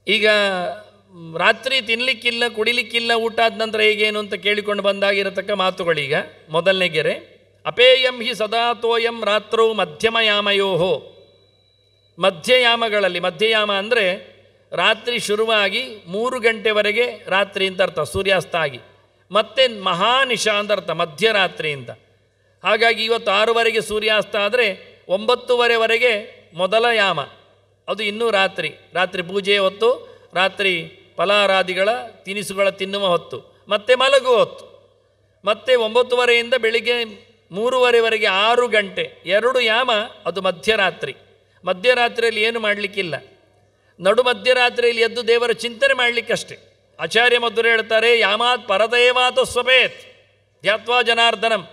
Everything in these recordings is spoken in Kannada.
ಈಗ ರಾತ್ರಿ ತಿನ್ನಲಿಕ್ಕಿಲ್ಲ, ಕುಡಿಲಿಕ್ಕಿಲ್ಲ, ಊಟ ಆದ ನಂತರ ಹೇಗೇನು ಅಂತ ಕೇಳಿಕೊಂಡು ಬಂದಾಗಿರತಕ್ಕ ಮಾತುಗಳೀಗ. ಮೊದಲನೇ ಗೆರೆ, ಅಪೇಯಂ ಹಿ ಸದಾ ತೋಯಂ ರಾತ್ರೌ ಮಧ್ಯಮಯಾಮಯೋಹೋ. ಮಧ್ಯಯಾಮಗಳಲ್ಲಿ, ಮಧ್ಯಯಾಮ ಅಂದರೆ ರಾತ್ರಿ ಶುರುವಾಗಿ 3 ಗಂಟೆವರೆಗೆ ರಾತ್ರಿ ಅಂತ ಅರ್ಥ, ಸೂರ್ಯಾಸ್ತ ಆಗಿ, ಮತ್ತು ಮಹಾನಿಶಾ ಅಂತ ಅರ್ಥ, ಮಧ್ಯರಾತ್ರಿ ಅಂತ. ಹಾಗಾಗಿ ಇವತ್ತು 6ವರೆಗೆ ಸೂರ್ಯಾಸ್ತ ಆದರೆ 9ವರೆಗೆ ಮೊದಲ ಯಾಮ, ಅದು ಇನ್ನೂ ರಾತ್ರಿ. ರಾತ್ರಿ ಪೂಜೆಯ ಹೊತ್ತು, ರಾತ್ರಿ ಫಲಾರಾದಿಗಳ ತಿನಿಸುಗಳ ತಿನ್ನುವ ಹೊತ್ತು, ಮತ್ತು ಮಲಗುವ ಹೊತ್ತು. ಮತ್ತು 9ವರೆಯಿಂದ ಬೆಳಿಗ್ಗೆ 3ವರೆವರೆಗೆ 6 ಗಂಟೆ, 2 ಯಾಮ, ಅದು ಮಧ್ಯರಾತ್ರಿ. ಮಧ್ಯರಾತ್ರಿಯಲ್ಲಿ ಏನು ಮಾಡಲಿಕ್ಕಿಲ್ಲ. ನಡು ಮಧ್ಯರಾತ್ರಿಯಲ್ಲಿ ಎದ್ದು ದೇವರ ಚಿಂತನೆ ಮಾಡಲಿಕ್ಕಷ್ಟೇ. ಆಚಾರ್ಯ ಮಧ್ವರು ಹೇಳ್ತಾರೆ, ಯಾಮಾತ್ ಪರದೇವಾತು ಸ್ವಪೇತ್ ಧ್ಯಾತ್ವಾ ಜನಾರ್ದನಂ.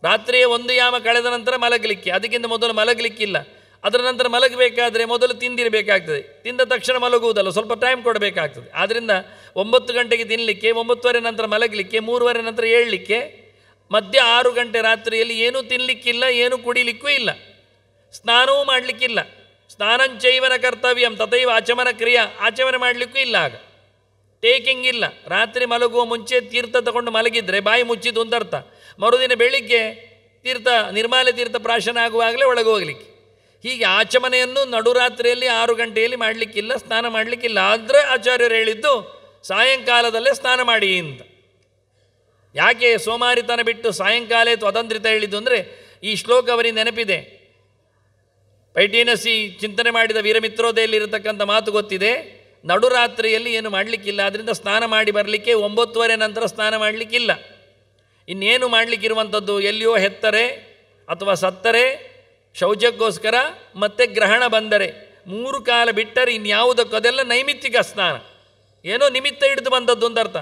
ರಾತ್ರಿಯ 1 ಯಾಮ ಕಳೆದ ನಂತರ ಮಲಗಲಿಕ್ಕೆ, ಅದಕ್ಕಿಂತ ಮೊದಲು ಮಲಗಲಿಕ್ಕಿಲ್ಲ. ಅದರ ನಂತರ ಮಲಗಬೇಕಾದ್ರೆ ಮೊದಲು ತಿಂದಿರಬೇಕಾಗ್ತದೆ. ತಿಂದ ತಕ್ಷಣ ಮಲಗುವುದಲ್ಲ, ಸ್ವಲ್ಪ ಟೈಮ್ ಕೊಡಬೇಕಾಗ್ತದೆ. ಆದ್ದರಿಂದ 9 ಗಂಟೆಗೆ ತಿನ್ನಲಿಕ್ಕೆ, 9ವರೆ ನಂತರ ಮಲಗಲಿಕ್ಕೆ, 3ವರೆ ನಂತರ ಏಳಲಿಕ್ಕೆ, ಮಧ್ಯ 6 ಗಂಟೆ ರಾತ್ರಿಯಲ್ಲಿ ಏನೂ ತಿನ್ನಲಿಕ್ಕಿಲ್ಲ, ಏನೂ ಕುಡಿಲಿಕ್ಕೂ ಇಲ್ಲ, ಸ್ನಾನವೂ ಮಾಡಲಿಕ್ಕಿಲ್ಲ. ಸ್ನಾನಂಚೈವನ ಕರ್ತವ್ಯಂ ತಥೈವ ಆಚಮನ ಕ್ರಿಯಾ, ಆಚಮನೆ ಮಾಡಲಿಕ್ಕೂ ಇಲ್ಲ. ಆಗ ಟೇಕಿಂಗ್ ಇಲ್ಲ. ರಾತ್ರಿ ಮಲಗುವ ಮುಂಚೆ ತೀರ್ಥ ತಗೊಂಡು ಮಲಗಿದರೆ ಬಾಯಿ ಮುಚ್ಚಿದ್ದು ಅಂತ ಅರ್ಥ. ಮರುದಿನ ಬೆಳಿಗ್ಗೆ ನಿರ್ಮಾಲ್ಯ ತೀರ್ಥ ಪ್ರಾಶನ ಆಗುವಾಗಲೇ ಒಳಗೆ ಹೋಗಲಿಕ್ಕೆ. ಹೀಗೆ ಆಚಮನೆಯನ್ನು ನಡುರಾತ್ರಿಯಲ್ಲಿ 6 ಗಂಟೆಯಲ್ಲಿ ಮಾಡಲಿಕ್ಕಿಲ್ಲ, ಸ್ನಾನ ಮಾಡಲಿಕ್ಕಿಲ್ಲ. ಆದರೆ ಆಚಾರ್ಯರು ಹೇಳಿದ್ದು ಸಾಯಂಕಾಲದಲ್ಲೇ ಸ್ನಾನ ಮಾಡಿ ಅಂತ. ಯಾಕೆ ಸೋಮಾರಿತನ ಬಿಟ್ಟು ಸಾಯಂಕಾಲ ತ್ವತಂತ್ರಿತ ಹೇಳಿದ್ದು ಅಂದರೆ, ಈ ಶ್ಲೋಕ ಅವರಿಗೆ ನೆನಪಿದೆ. ಪೈಟೀನಸಿ ಚಿಂತನೆ ಮಾಡಿದ ವೀರಮಿತ್ರೋದಯಲ್ಲಿರತಕ್ಕಂಥ ಮಾತು ಗೊತ್ತಿದೆ. ನಡುರಾತ್ರಿಯಲ್ಲಿ ಏನು ಮಾಡಲಿಕ್ಕಿಲ್ಲ, ಅದರಿಂದ ಸ್ನಾನ ಮಾಡಿ ಬರಲಿಕ್ಕೆ 9ವರೆ ನಂತರ ಸ್ನಾನ ಮಾಡಲಿಕ್ಕಿಲ್ಲ. ಇನ್ನೇನು ಮಾಡಲಿಕ್ಕಿರುವಂಥದ್ದು, ಎಲ್ಲಿಯೋ ಹೆತ್ತರೆ ಅಥವಾ ಸತ್ತರೆ, ಶೌಚಕ್ಕೋಸ್ಕರ, ಮತ್ತು ಗ್ರಹಣ ಬಂದರೆ, 3 ಕಾಲ ಬಿಟ್ಟರೆ ಇನ್ಯಾವುದಕ್ಕೂ ಅದೆಲ್ಲ ನೈಮಿತ್ತಿಕ ಸ್ನಾನ. ಏನೋ ನಿಮಿತ್ತ ಹಿಡಿದು ಬಂದದ್ದು ಅಂತ ಅರ್ಥ.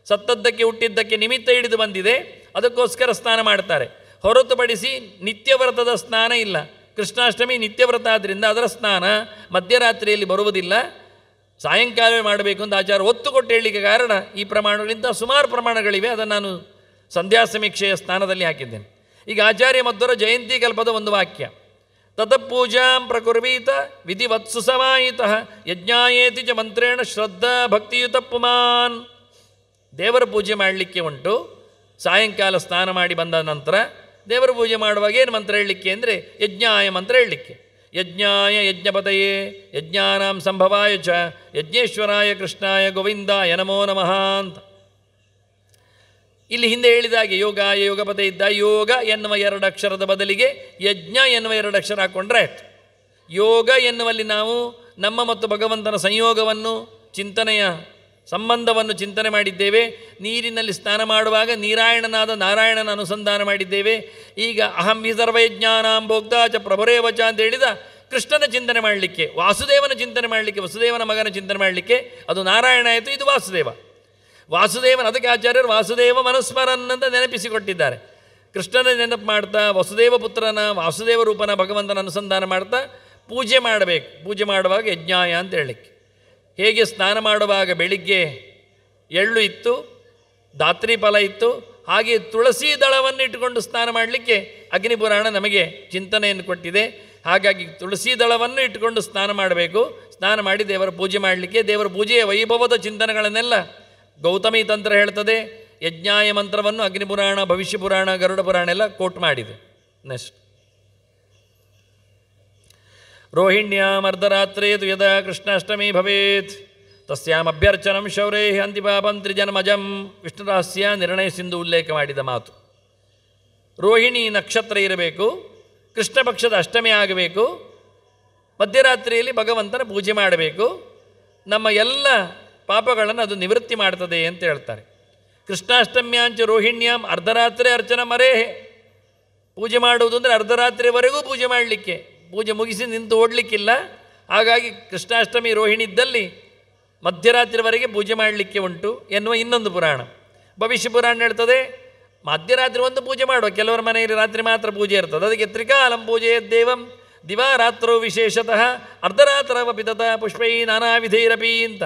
ಸತ್ತದ್ದಕ್ಕೆ ಹುಟ್ಟಿದ್ದಕ್ಕೆ ನಿಮಿತ್ತ ಹಿಡಿದು ಬಂದಿದೆ, ಅದಕ್ಕೋಸ್ಕರ ಸ್ನಾನ ಮಾಡ್ತಾರೆ. ಹೊರತುಪಡಿಸಿ ನಿತ್ಯವೃತದ ಸ್ನಾನ ಇಲ್ಲ. ಕೃಷ್ಣಾಷ್ಟಮಿ ನಿತ್ಯವ್ರತ ಆದ್ದರಿಂದ ಅದರ ಸ್ನಾನ ಮಧ್ಯರಾತ್ರಿಯಲ್ಲಿ ಬರುವುದಿಲ್ಲ, ಸಾಯಂಕಾಲವೇ ಮಾಡಬೇಕು ಅಂತ ಆಚಾರ ಒತ್ತು ಕೊಟ್ಟು ಹೇಳಲಿಕ್ಕೆ ಕಾರಣ ಈ ಪ್ರಮಾಣಗಳಿಂದ ಸುಮಾರು ಪ್ರಮಾಣಗಳಿವೆ. ಅದನ್ನು ನಾನು ಸಂಧ್ಯಾ ಸಮೀಕ್ಷೆಯ ಸ್ಥಾನದಲ್ಲಿ ಹಾಕಿದ್ದೇನೆ. ಈಗ ಆಚಾರ್ಯ ಮಧ್ವರ ಜಯಂತಿ ಕಲ್ಪದ ಒಂದು ವಾಕ್ಯ, ತತಪೂಜಾಂ ಪ್ರಕುರ್ವೀತ ವಿಧಿವತ್ಸು ಸಮಾಯಿತಃ ಯಜ್ಞಾಯೇತಿ ಚ ಮಂತ್ರೇಣ ಶ್ರದ್ಧಾ ಭಕ್ತಿಯುತ ಪುಮಾನ್. ದೇವರ ಪೂಜೆ ಮಾಡಲಿಕ್ಕೆ ಉಂಟು. ಸಾಯಂಕಾಲ ಸ್ನಾನ ಮಾಡಿ ಬಂದ ನಂತರ ದೇವರ ಪೂಜೆ ಮಾಡುವಾಗ ಏನು ಮಂತ್ರ ಹೇಳಲಿಕ್ಕೆ ಅಂದರೆ, ಯಜ್ಞಾಯ ಮಂತ್ರ ಹೇಳಲಿಕ್ಕೆ. ಯಜ್ಞಾಯ ಯಜ್ಞಪತಯೇ ಯಜ್ಞಾನಾಂ ಸಂಭವಾಯ ಚ ಯಜ್ಞೇಶ್ವರಾಯ ಕೃಷ್ಣಾಯ ಗೋವಿಂದಾಯ ನಮೋ ನಮಃ ಅಂತ. ಇಲ್ಲಿ ಹಿಂದೆ ಹೇಳಿದಾಗೆ ಯೋಗಾಯ ಯೋಗಪತೆ ಇದ್ದ ಯೋಗ ಎನ್ನುವ 2 ಅಕ್ಷರದ ಬದಲಿಗೆ ಯಜ್ಞ ಎನ್ನುವ 2 ಅಕ್ಷರ ಹಾಕ್ಕೊಂಡ್ರೆ ಆಯ್ತು. ಯೋಗ ಎನ್ನುವಲ್ಲಿ ನಾವು ನಮ್ಮ ಮತ್ತು ಭಗವಂತನ ಸಂಯೋಗವನ್ನು, ಚಿಂತನೆಯ ಸಂಬಂಧವನ್ನು ಚಿಂತನೆ ಮಾಡಿದ್ದೇವೆ. ನೀರಿನಲ್ಲಿ ಸ್ನಾನ ಮಾಡುವಾಗ ನೀರಾಯಣನಾದ ನಾರಾಯಣನ ಅನುಸಂಧಾನ ಮಾಡಿದ್ದೇವೆ. ಈಗ ಅಹಂ ಹಿ ಸರ್ವಯಜ್ಞಾನಾಂ ಭೋಕ್ತಾ ಚ ಪ್ರಭುರೇವಚ ಅಂತ ಹೇಳಿದ ಕೃಷ್ಣನ ಚಿಂತನೆ ಮಾಡಲಿಕ್ಕೆ, ವಾಸುದೇವನ ಚಿಂತನೆ ಮಾಡಲಿಕ್ಕೆ, ವಸುದೇವನ ಮಗನ ಚಿಂತನೆ ಮಾಡಲಿಕ್ಕೆ ಅದು ನಾರಾಯಣ ಆಯಿತು, ಇದು ವಾಸುದೇವ. ವಾಸುದೇವನ, ಅದಕ್ಕೆ ಆಚಾರ್ಯರು ವಾಸುದೇವ ಮನುಸ್ಮರನ್ ಅಂತ ನೆನಪಿಸಿಕೊಟ್ಟಿದ್ದಾರೆ. ಕೃಷ್ಣನ ನೆನಪು ಮಾಡ್ತಾ, ವಸುದೇವ ಪುತ್ರನ ವಾಸುದೇವ ರೂಪನ ಭಗವಂತನ ಅನುಸಂಧಾನ ಮಾಡ್ತಾ ಪೂಜೆ ಮಾಡಬೇಕು. ಪೂಜೆ ಮಾಡುವಾಗ ಯಜ್ಞಾಯ ಅಂತ ಹೇಳಲಿಕ್ಕೆ. ಹೇಗೆ ಸ್ನಾನ ಮಾಡುವಾಗ ಬೆಳಿಗ್ಗೆ ಎಳ್ಳು ಇತ್ತು, ಧಾತ್ರಿ ಫಲ ಇತ್ತು, ಹಾಗೆ ತುಳಸಿ ದಳವನ್ನು ಇಟ್ಟುಕೊಂಡು ಸ್ನಾನ ಮಾಡಲಿಕ್ಕೆ ಅಗ್ನಿಪುರಾಣ ನಮಗೆ ಚಿಂತನೆಯನ್ನು ಕೊಟ್ಟಿದೆ. ಹಾಗಾಗಿ ತುಳಸಿ ದಳವನ್ನು ಇಟ್ಟುಕೊಂಡು ಸ್ನಾನ ಮಾಡಬೇಕು. ಸ್ನಾನ ಮಾಡಿ ದೇವರ ಪೂಜೆ ಮಾಡಲಿಕ್ಕೆ, ದೇವರ ಪೂಜೆಯ ವೈಭವದ ಚಿಂತನೆಗಳನ್ನೆಲ್ಲ ಗೌತಮಿ ತಂತ್ರ ಹೇಳ್ತದೆ. ಯಜ್ಞಾಯ ಮಂತ್ರವನ್ನು ಅಗ್ನಿಪುರಾಣ, ಭವಿಷ್ಯ ಪುರಾಣ, ಗರುಡ ಪುರಾಣ ಎಲ್ಲ ಕೋಟ್ ಮಾಡಿದೆ. ನೆಕ್ಸ್ಟ್, ರೋಹಿಣ್ಯಾಂ ಅರ್ಧರಾತ್ರೇತು ಯದಾ ಕೃಷ್ಣಾಷ್ಟಮಿ ಭವೇತ್ ತಸ್ಯಾಂ ಅಭ್ಯರ್ಚನಂ ಶೌರೇ ಅಂತಿಪಾಪಂ ತ್ರಿಜನ್ಮಜಂ. ವಿಷ್ಣು ರಹಸ್ಯ ನಿರ್ಣಯ ಸಿಂಧು ಉಲ್ಲೇಖ ಮಾಡಿದ ಮಾತು. ರೋಹಿಣಿ ನಕ್ಷತ್ರ ಇರಬೇಕು, ಕೃಷ್ಣ ಪಕ್ಷದ ಅಷ್ಟಮಿ ಆಗಬೇಕು, ಮಧ್ಯರಾತ್ರಿಯಲ್ಲಿ ಭಗವಂತನ ಪೂಜೆ ಮಾಡಬೇಕು. ನಮ್ಮ ಎಲ್ಲ ಪಾಪಗಳನ್ನು ಅದು ನಿವೃತ್ತಿ ಮಾಡ್ತದೆ ಅಂತ ಹೇಳ್ತಾರೆ. ಕೃಷ್ಣಾಷ್ಟಮ್ಯಾಂಚ ರೋಹಿಣ್ಯಾಂ ಅರ್ಧರಾತ್ರಿ ಅರ್ಚನ ಮರೇಹೆ. ಪೂಜೆ ಮಾಡುವುದು ಅಂದರೆ ಅರ್ಧರಾತ್ರಿವರೆಗೂ ಪೂಜೆ ಮಾಡಲಿಕ್ಕೆ, ಪೂಜೆ ಮುಗಿಸಿ ನಿಂತು ಓಡಲಿಕ್ಕಿಲ್ಲ. ಹಾಗಾಗಿ ಕೃಷ್ಣಾಷ್ಟಮಿ ರೋಹಿಣಿ ಇದ್ದಲ್ಲಿ ಮಧ್ಯರಾತ್ರಿವರೆಗೆ ಪೂಜೆ ಮಾಡಲಿಕ್ಕೆ ಉಂಟು ಎನ್ನುವ ಇನ್ನೊಂದು ಪುರಾಣ. ಭವಿಷ್ಯ ಪುರಾಣ ಹೇಳ್ತದೆ ಮಧ್ಯರಾತ್ರಿ ಒಂದು ಪೂಜೆ ಮಾಡುವ, ಕೆಲವರ ಮನೆಯಲ್ಲಿ ರಾತ್ರಿ ಮಾತ್ರ ಪೂಜೆ ಇರ್ತದೆ. ಅದಕ್ಕೆ ತ್ರಿಕಾಲಂ ಪೂಜೆಯ ದೇವಂ ದಿವಾರಾತ್ರೋ ವಿಶೇಷತಃ ಅರ್ಧರಾತ್ರವಪಿ ತಥಾ ಪುಷ್ಪೈ ನಾನಾ ವಿಧೈರಪಿ ಅಂತ.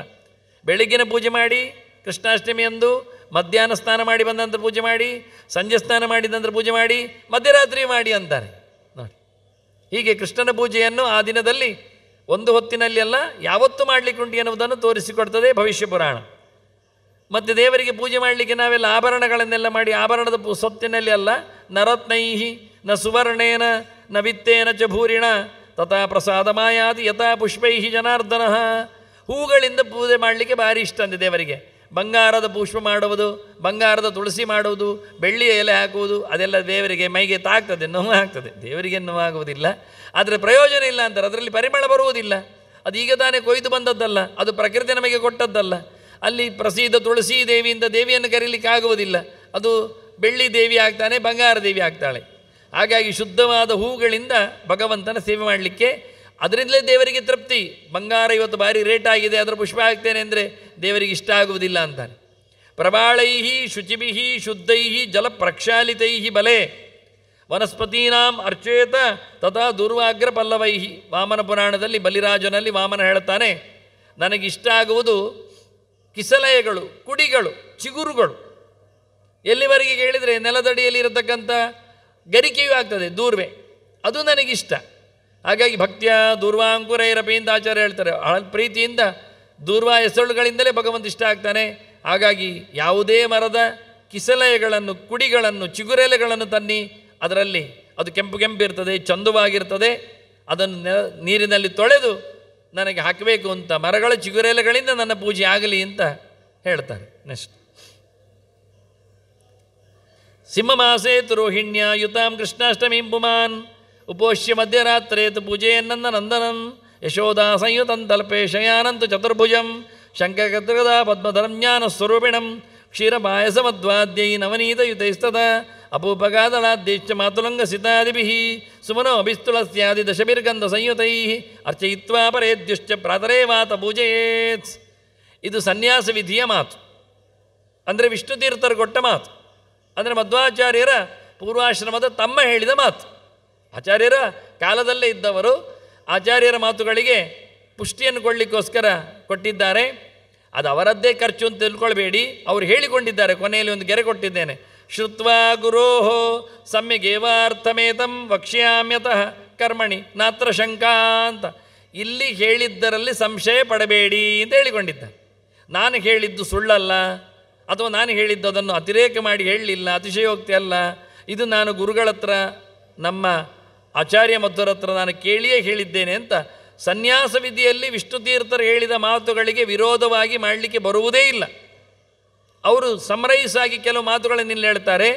ಬೆಳಿಗ್ಗಿನ ಪೂಜೆ ಮಾಡಿ ಕೃಷ್ಣಾಷ್ಟಮಿಯಂದು, ಮಧ್ಯಾಹ್ನ ಸ್ನಾನ ಮಾಡಿ ಬಂದ ನಂತರ ಪೂಜೆ ಮಾಡಿ, ಸಂಜೆ ಸ್ನಾನ ಮಾಡಿದ ನಂತರ ಪೂಜೆ ಮಾಡಿ, ಮಧ್ಯರಾತ್ರಿ ಮಾಡಿ ಅಂತಾರೆ ನೋಡಿ. ಹೀಗೆ ಕೃಷ್ಣನ ಪೂಜೆಯನ್ನು ಆ ದಿನದಲ್ಲಿ ಒಂದು ಹೊತ್ತಿನಲ್ಲಿ ಅಲ್ಲ, ಯಾವತ್ತೂ ಮಾಡಲಿಕ್ಕುಂಟು ಎನ್ನುವುದನ್ನು ತೋರಿಸಿಕೊಡ್ತದೆ ಭವಿಷ್ಯ ಪುರಾಣ. ಮತ್ತು ದೇವರಿಗೆ ಪೂಜೆ ಮಾಡಲಿಕ್ಕೆ ನಾವೆಲ್ಲ ಆಭರಣಗಳನ್ನೆಲ್ಲ ಮಾಡಿ ಆಭರಣದ ಸೊತ್ತಿನಲ್ಲಿ ಅಲ್ಲ, ನರತ್ನೈಹಿ ನ ಸುವರ್ಣೇನ ನ ವಿತ್ತೇನ ಚ ಭೂರಿಣ ತಥಾ ಪ್ರಸಾದ ಮಾಯಾದಿ ಯಥಾ ಪುಷ್ಪೈಹಿ ಜನಾರ್ದನ. ಹೂಗಳಿಂದ ಪೂಜೆ ಮಾಡಲಿಕ್ಕೆ ಭಾರಿ ಇಷ್ಟ ಅಂದೆ ದೇವರಿಗೆ. ಬಂಗಾರದ ಪುಷ್ಪ ಮಾಡುವುದು, ಬಂಗಾರದ ತುಳಸಿ ಮಾಡುವುದು, ಬೆಳ್ಳಿಯ ಎಲೆ ಹಾಕುವುದು, ಅದೆಲ್ಲ ದೇವರಿಗೆ ಮೈಗೆ ತಾಗ್ತದೆ, ನೋವು ಆಗ್ತದೆ. ದೇವರಿಗೆ ನೋವಾಗುವುದಿಲ್ಲ, ಆದರೆ ಪ್ರಯೋಜನ ಇಲ್ಲ ಅಂತಾರೆ. ಅದರಲ್ಲಿ ಪರಿಮಳ ಬರುವುದಿಲ್ಲ. ಅದು ಈಗ ತಾನೇ ಕೊಯ್ದು ಬಂದದ್ದಲ್ಲ, ಅದು ಪ್ರಕೃತಿ ನಮಗೆ ಕೊಟ್ಟದ್ದಲ್ಲ. ಅಲ್ಲಿ ಪ್ರಸಿದ್ಧ ತುಳಸಿ ದೇವಿಯಿಂದ ದೇವಿಯನ್ನು ಕರೀಲಿಕ್ಕೆ ಆಗುವುದಿಲ್ಲ. ಅದು ಬೆಳ್ಳಿ ದೇವಿ ಆಗ್ತಾನೆ, ಬಂಗಾರ ದೇವಿ ಆಗ್ತಾಳೆ. ಹಾಗಾಗಿ ಶುದ್ಧವಾದ ಹೂಗಳಿಂದ ಭಗವಂತನ ಸೇವೆ ಮಾಡಲಿಕ್ಕೆ, ಅದರಿಂದಲೇ ದೇವರಿಗೆ ತೃಪ್ತಿ. ಬಂಗಾರ ಇವತ್ತು ಭಾರಿ ರೇಟ್ ಆಗಿದೆ, ಅದರ ಪುಷ್ಪ ಹಾಕ್ತೇನೆ ಅಂದರೆ ದೇವರಿಗೆ ಇಷ್ಟ ಆಗುವುದಿಲ್ಲ ಅಂತಾನೆ. ಪ್ರಬಾಳೈಹಿ ಶುಚಿಭಿಹಿ ಶುದ್ಧೈಹಿ ಜಲ ಪ್ರಕ್ಷಾಲಿತೈಹಿ ಬಲೆ ವನಸ್ಪತೀನಾಂ ಅರ್ಚೇತ ತಥಾ ದುರ್ವಾಗ್ರ ಪಲ್ಲವೈಹಿ. ವಾಮನ ಪುರಾಣದಲ್ಲಿ ಬಲಿರಾಜನಲ್ಲಿ ವಾಮನ ಹೇಳ್ತಾನೆ, ನನಗಿಷ್ಟ ಆಗುವುದು ಕಿಸಲಯಗಳು, ಕುಡಿಗಳು, ಚಿಗುರುಗಳು. ಎಲ್ಲಿವರೆಗೆ ಕೇಳಿದರೆ ನೆಲದಡಿಯಲ್ಲಿ ಇರತಕ್ಕಂಥ ಗರಿಕೆಯೂ ಆಗ್ತದೆ, ದೂರ್ವೆ, ಅದು ನನಗಿಷ್ಟ. ಹಾಗಾಗಿ ಭಕ್ತಿಯ ದೂರ್ವಾಂಕುರೈರಪಿ ಅಂತ ಆಚಾರ್ಯ ಹೇಳ್ತಾರೆ. ಪ್ರೀತಿಯಿಂದ ದೂರ್ವಾ ಹೆಸರುಗಳಿಂದಲೇ ಭಗವಂತ ಇಷ್ಟ ಆಗ್ತಾನೆ. ಹಾಗಾಗಿ ಯಾವುದೇ ಮರದ ಕಿಸಲಯಗಳನ್ನು, ಕುಡಿಗಳನ್ನು, ಚಿಗುರೆಲೆಗಳನ್ನು ತನ್ನಿ, ಅದರಲ್ಲಿ ಅದು ಕೆಂಪು ಕೆಂಪಿರ್ತದೆ, ಚಂದವಾಗಿರ್ತದೆ, ಅದನ್ನು ನೀರಿನಲ್ಲಿ ತೊಳೆದು ನನಗೆ ಹಾಕಬೇಕು ಅಂತ ಮರಗಳ ಚಿಗುರೆಲೆಗಳಿಂದ ನನ್ನ ಪೂಜೆ ಆಗಲಿ ಅಂತ ಹೇಳ್ತಾರೆ. ನೆಕ್ಸ್ಟ್, ಸಿಂಹಮಾಸೇತು ರೋಹಿಣ್ಯ ಯುತಾಂ ಕೃಷ್ಣಾಷ್ಟಮೀಂ ಪುಮಾನ್ ಉಪೋಷ್ಯ ಮಧ್ಯರಾತ್ರೇತು ಪೂಜೆಯನ್ನಂದ ನಂದನಂ ಯಶೋದಾ ಸಂಯುತಂ ತಲ್ಪೆ ಶಯಾನಂತು ಚತುರ್ಭುಜಂ ಶಂಕಗದ್ಗದಾ ಪದ್ಮಧರ್ಮ್ಯಾನ ಸ್ವರೂಪಿಣಂ ಕ್ಷೀರಪಾಯಸಮದ್ವಾದ್ಯೈ ನವನೀತಯುತೈಸ್ತದ ಅಪೂಪಗಾದಳಾದ್ಯೈಶ್ಚ ಮಾತುಲಂಗ ಸಿತಾದಿಭಿಃ ಸುಮನೋ ಅಭಿಸ್ತುಳಸ್ಯಾದಿ ದಶಭಿರ್ಗಂಧ ಸಂಯುತೈಃ ಅರ್ಚಯಿತ್ವಾ ಪರೇದ್ಯುಶ್ಚ ಪ್ರಾತರೇವಾತ ಪೂಜಯೇತ್. ಇದು ಸನ್ಯಾಸ ವಿಧಿಯ ಮಾತು, ಅಂದರೆ ವಿಷ್ಣು ತೀರ್ಥರು ಕೊಟ್ಟ ಮಾತು, ಅಂದರೆ ಮಧ್ವಾಚಾರ್ಯರ ಪೂರ್ವಾಶ್ರಮದ ತಮ್ಮ ಹೇಳಿದ ಮಾತು. ಆಚಾರ್ಯರ ಕಾಲದಲ್ಲೇ ಇದ್ದವರು ಆಚಾರ್ಯರ ಮಾತುಗಳಿಗೆ ಪುಷ್ಟಿಯನ್ನು ಕೊಡಲಿಕ್ಕೋಸ್ಕರ ಕೊಟ್ಟಿದ್ದಾರೆ. ಅದು ಅವರದ್ದೇ ಖರ್ಚು ಅಂತ ತಿಳ್ಕೊಳ್ಬೇಡಿ, ಅವರು ಹೇಳಿಕೊಂಡಿದ್ದಾರೆ. ಕೊನೆಯಲ್ಲಿ ಒಂದು ಗೆರೆ ಕೊಟ್ಟಿದ್ದೇನೆ, ಶ್ರುತ್ವಾ ಗುರೋಹೋ ಸಮ್ಯಗೇವಾರ್ಥಮೇತಂ ವಕ್ಷ್ಯಾಮ್ಯತಃ ಕರ್ಮಣಿ ನಾತ್ರ ಶಂಕಾ ಅಂತ. ಇಲ್ಲಿ ಹೇಳಿದ್ದರಲ್ಲಿ ಸಂಶಯ ಪಡಬೇಡಿ ಅಂತ ಹೇಳಿಕೊಂಡಿದ್ದಾರೆ. ನಾನು ಹೇಳಿದ್ದು ಸುಳ್ಳಲ್ಲ, ಅಥವಾ ನಾನು ಹೇಳಿದ್ದು ಅದನ್ನು ಅತಿರೇಕ ಮಾಡಿ ಹೇಳಲಿಲ್ಲ, ಅತಿಶಯೋಕ್ತಿ ಅಲ್ಲ. ಇದು ನಾನು ಗುರುಗಳ ಹತ್ರ, ನಮ್ಮ ಆಚಾರ್ಯ ಮಧ್ವರ ಹತ್ರ ನಾನು ಕೇಳಿಯೇ ಹೇಳಿದ್ದೇನೆ ಅಂತ. ಸನ್ಯಾಸ ವಿಧಿಯಲ್ಲಿ ವಿಷ್ಣು ತೀರ್ಥರು ಹೇಳಿದ ಮಾತುಗಳಿಗೆ ವಿರೋಧವಾಗಿ ಮಾಡಲಿಕ್ಕೆ ಬರುವುದೇ ಇಲ್ಲ. ಅವರು ಸಮರೈಸ್ ಆಗಿ ಕೆಲವು ಮಾತುಗಳನ್ನು ಇಲ್ಲಿ ಹೇಳ್ತಾರೆ.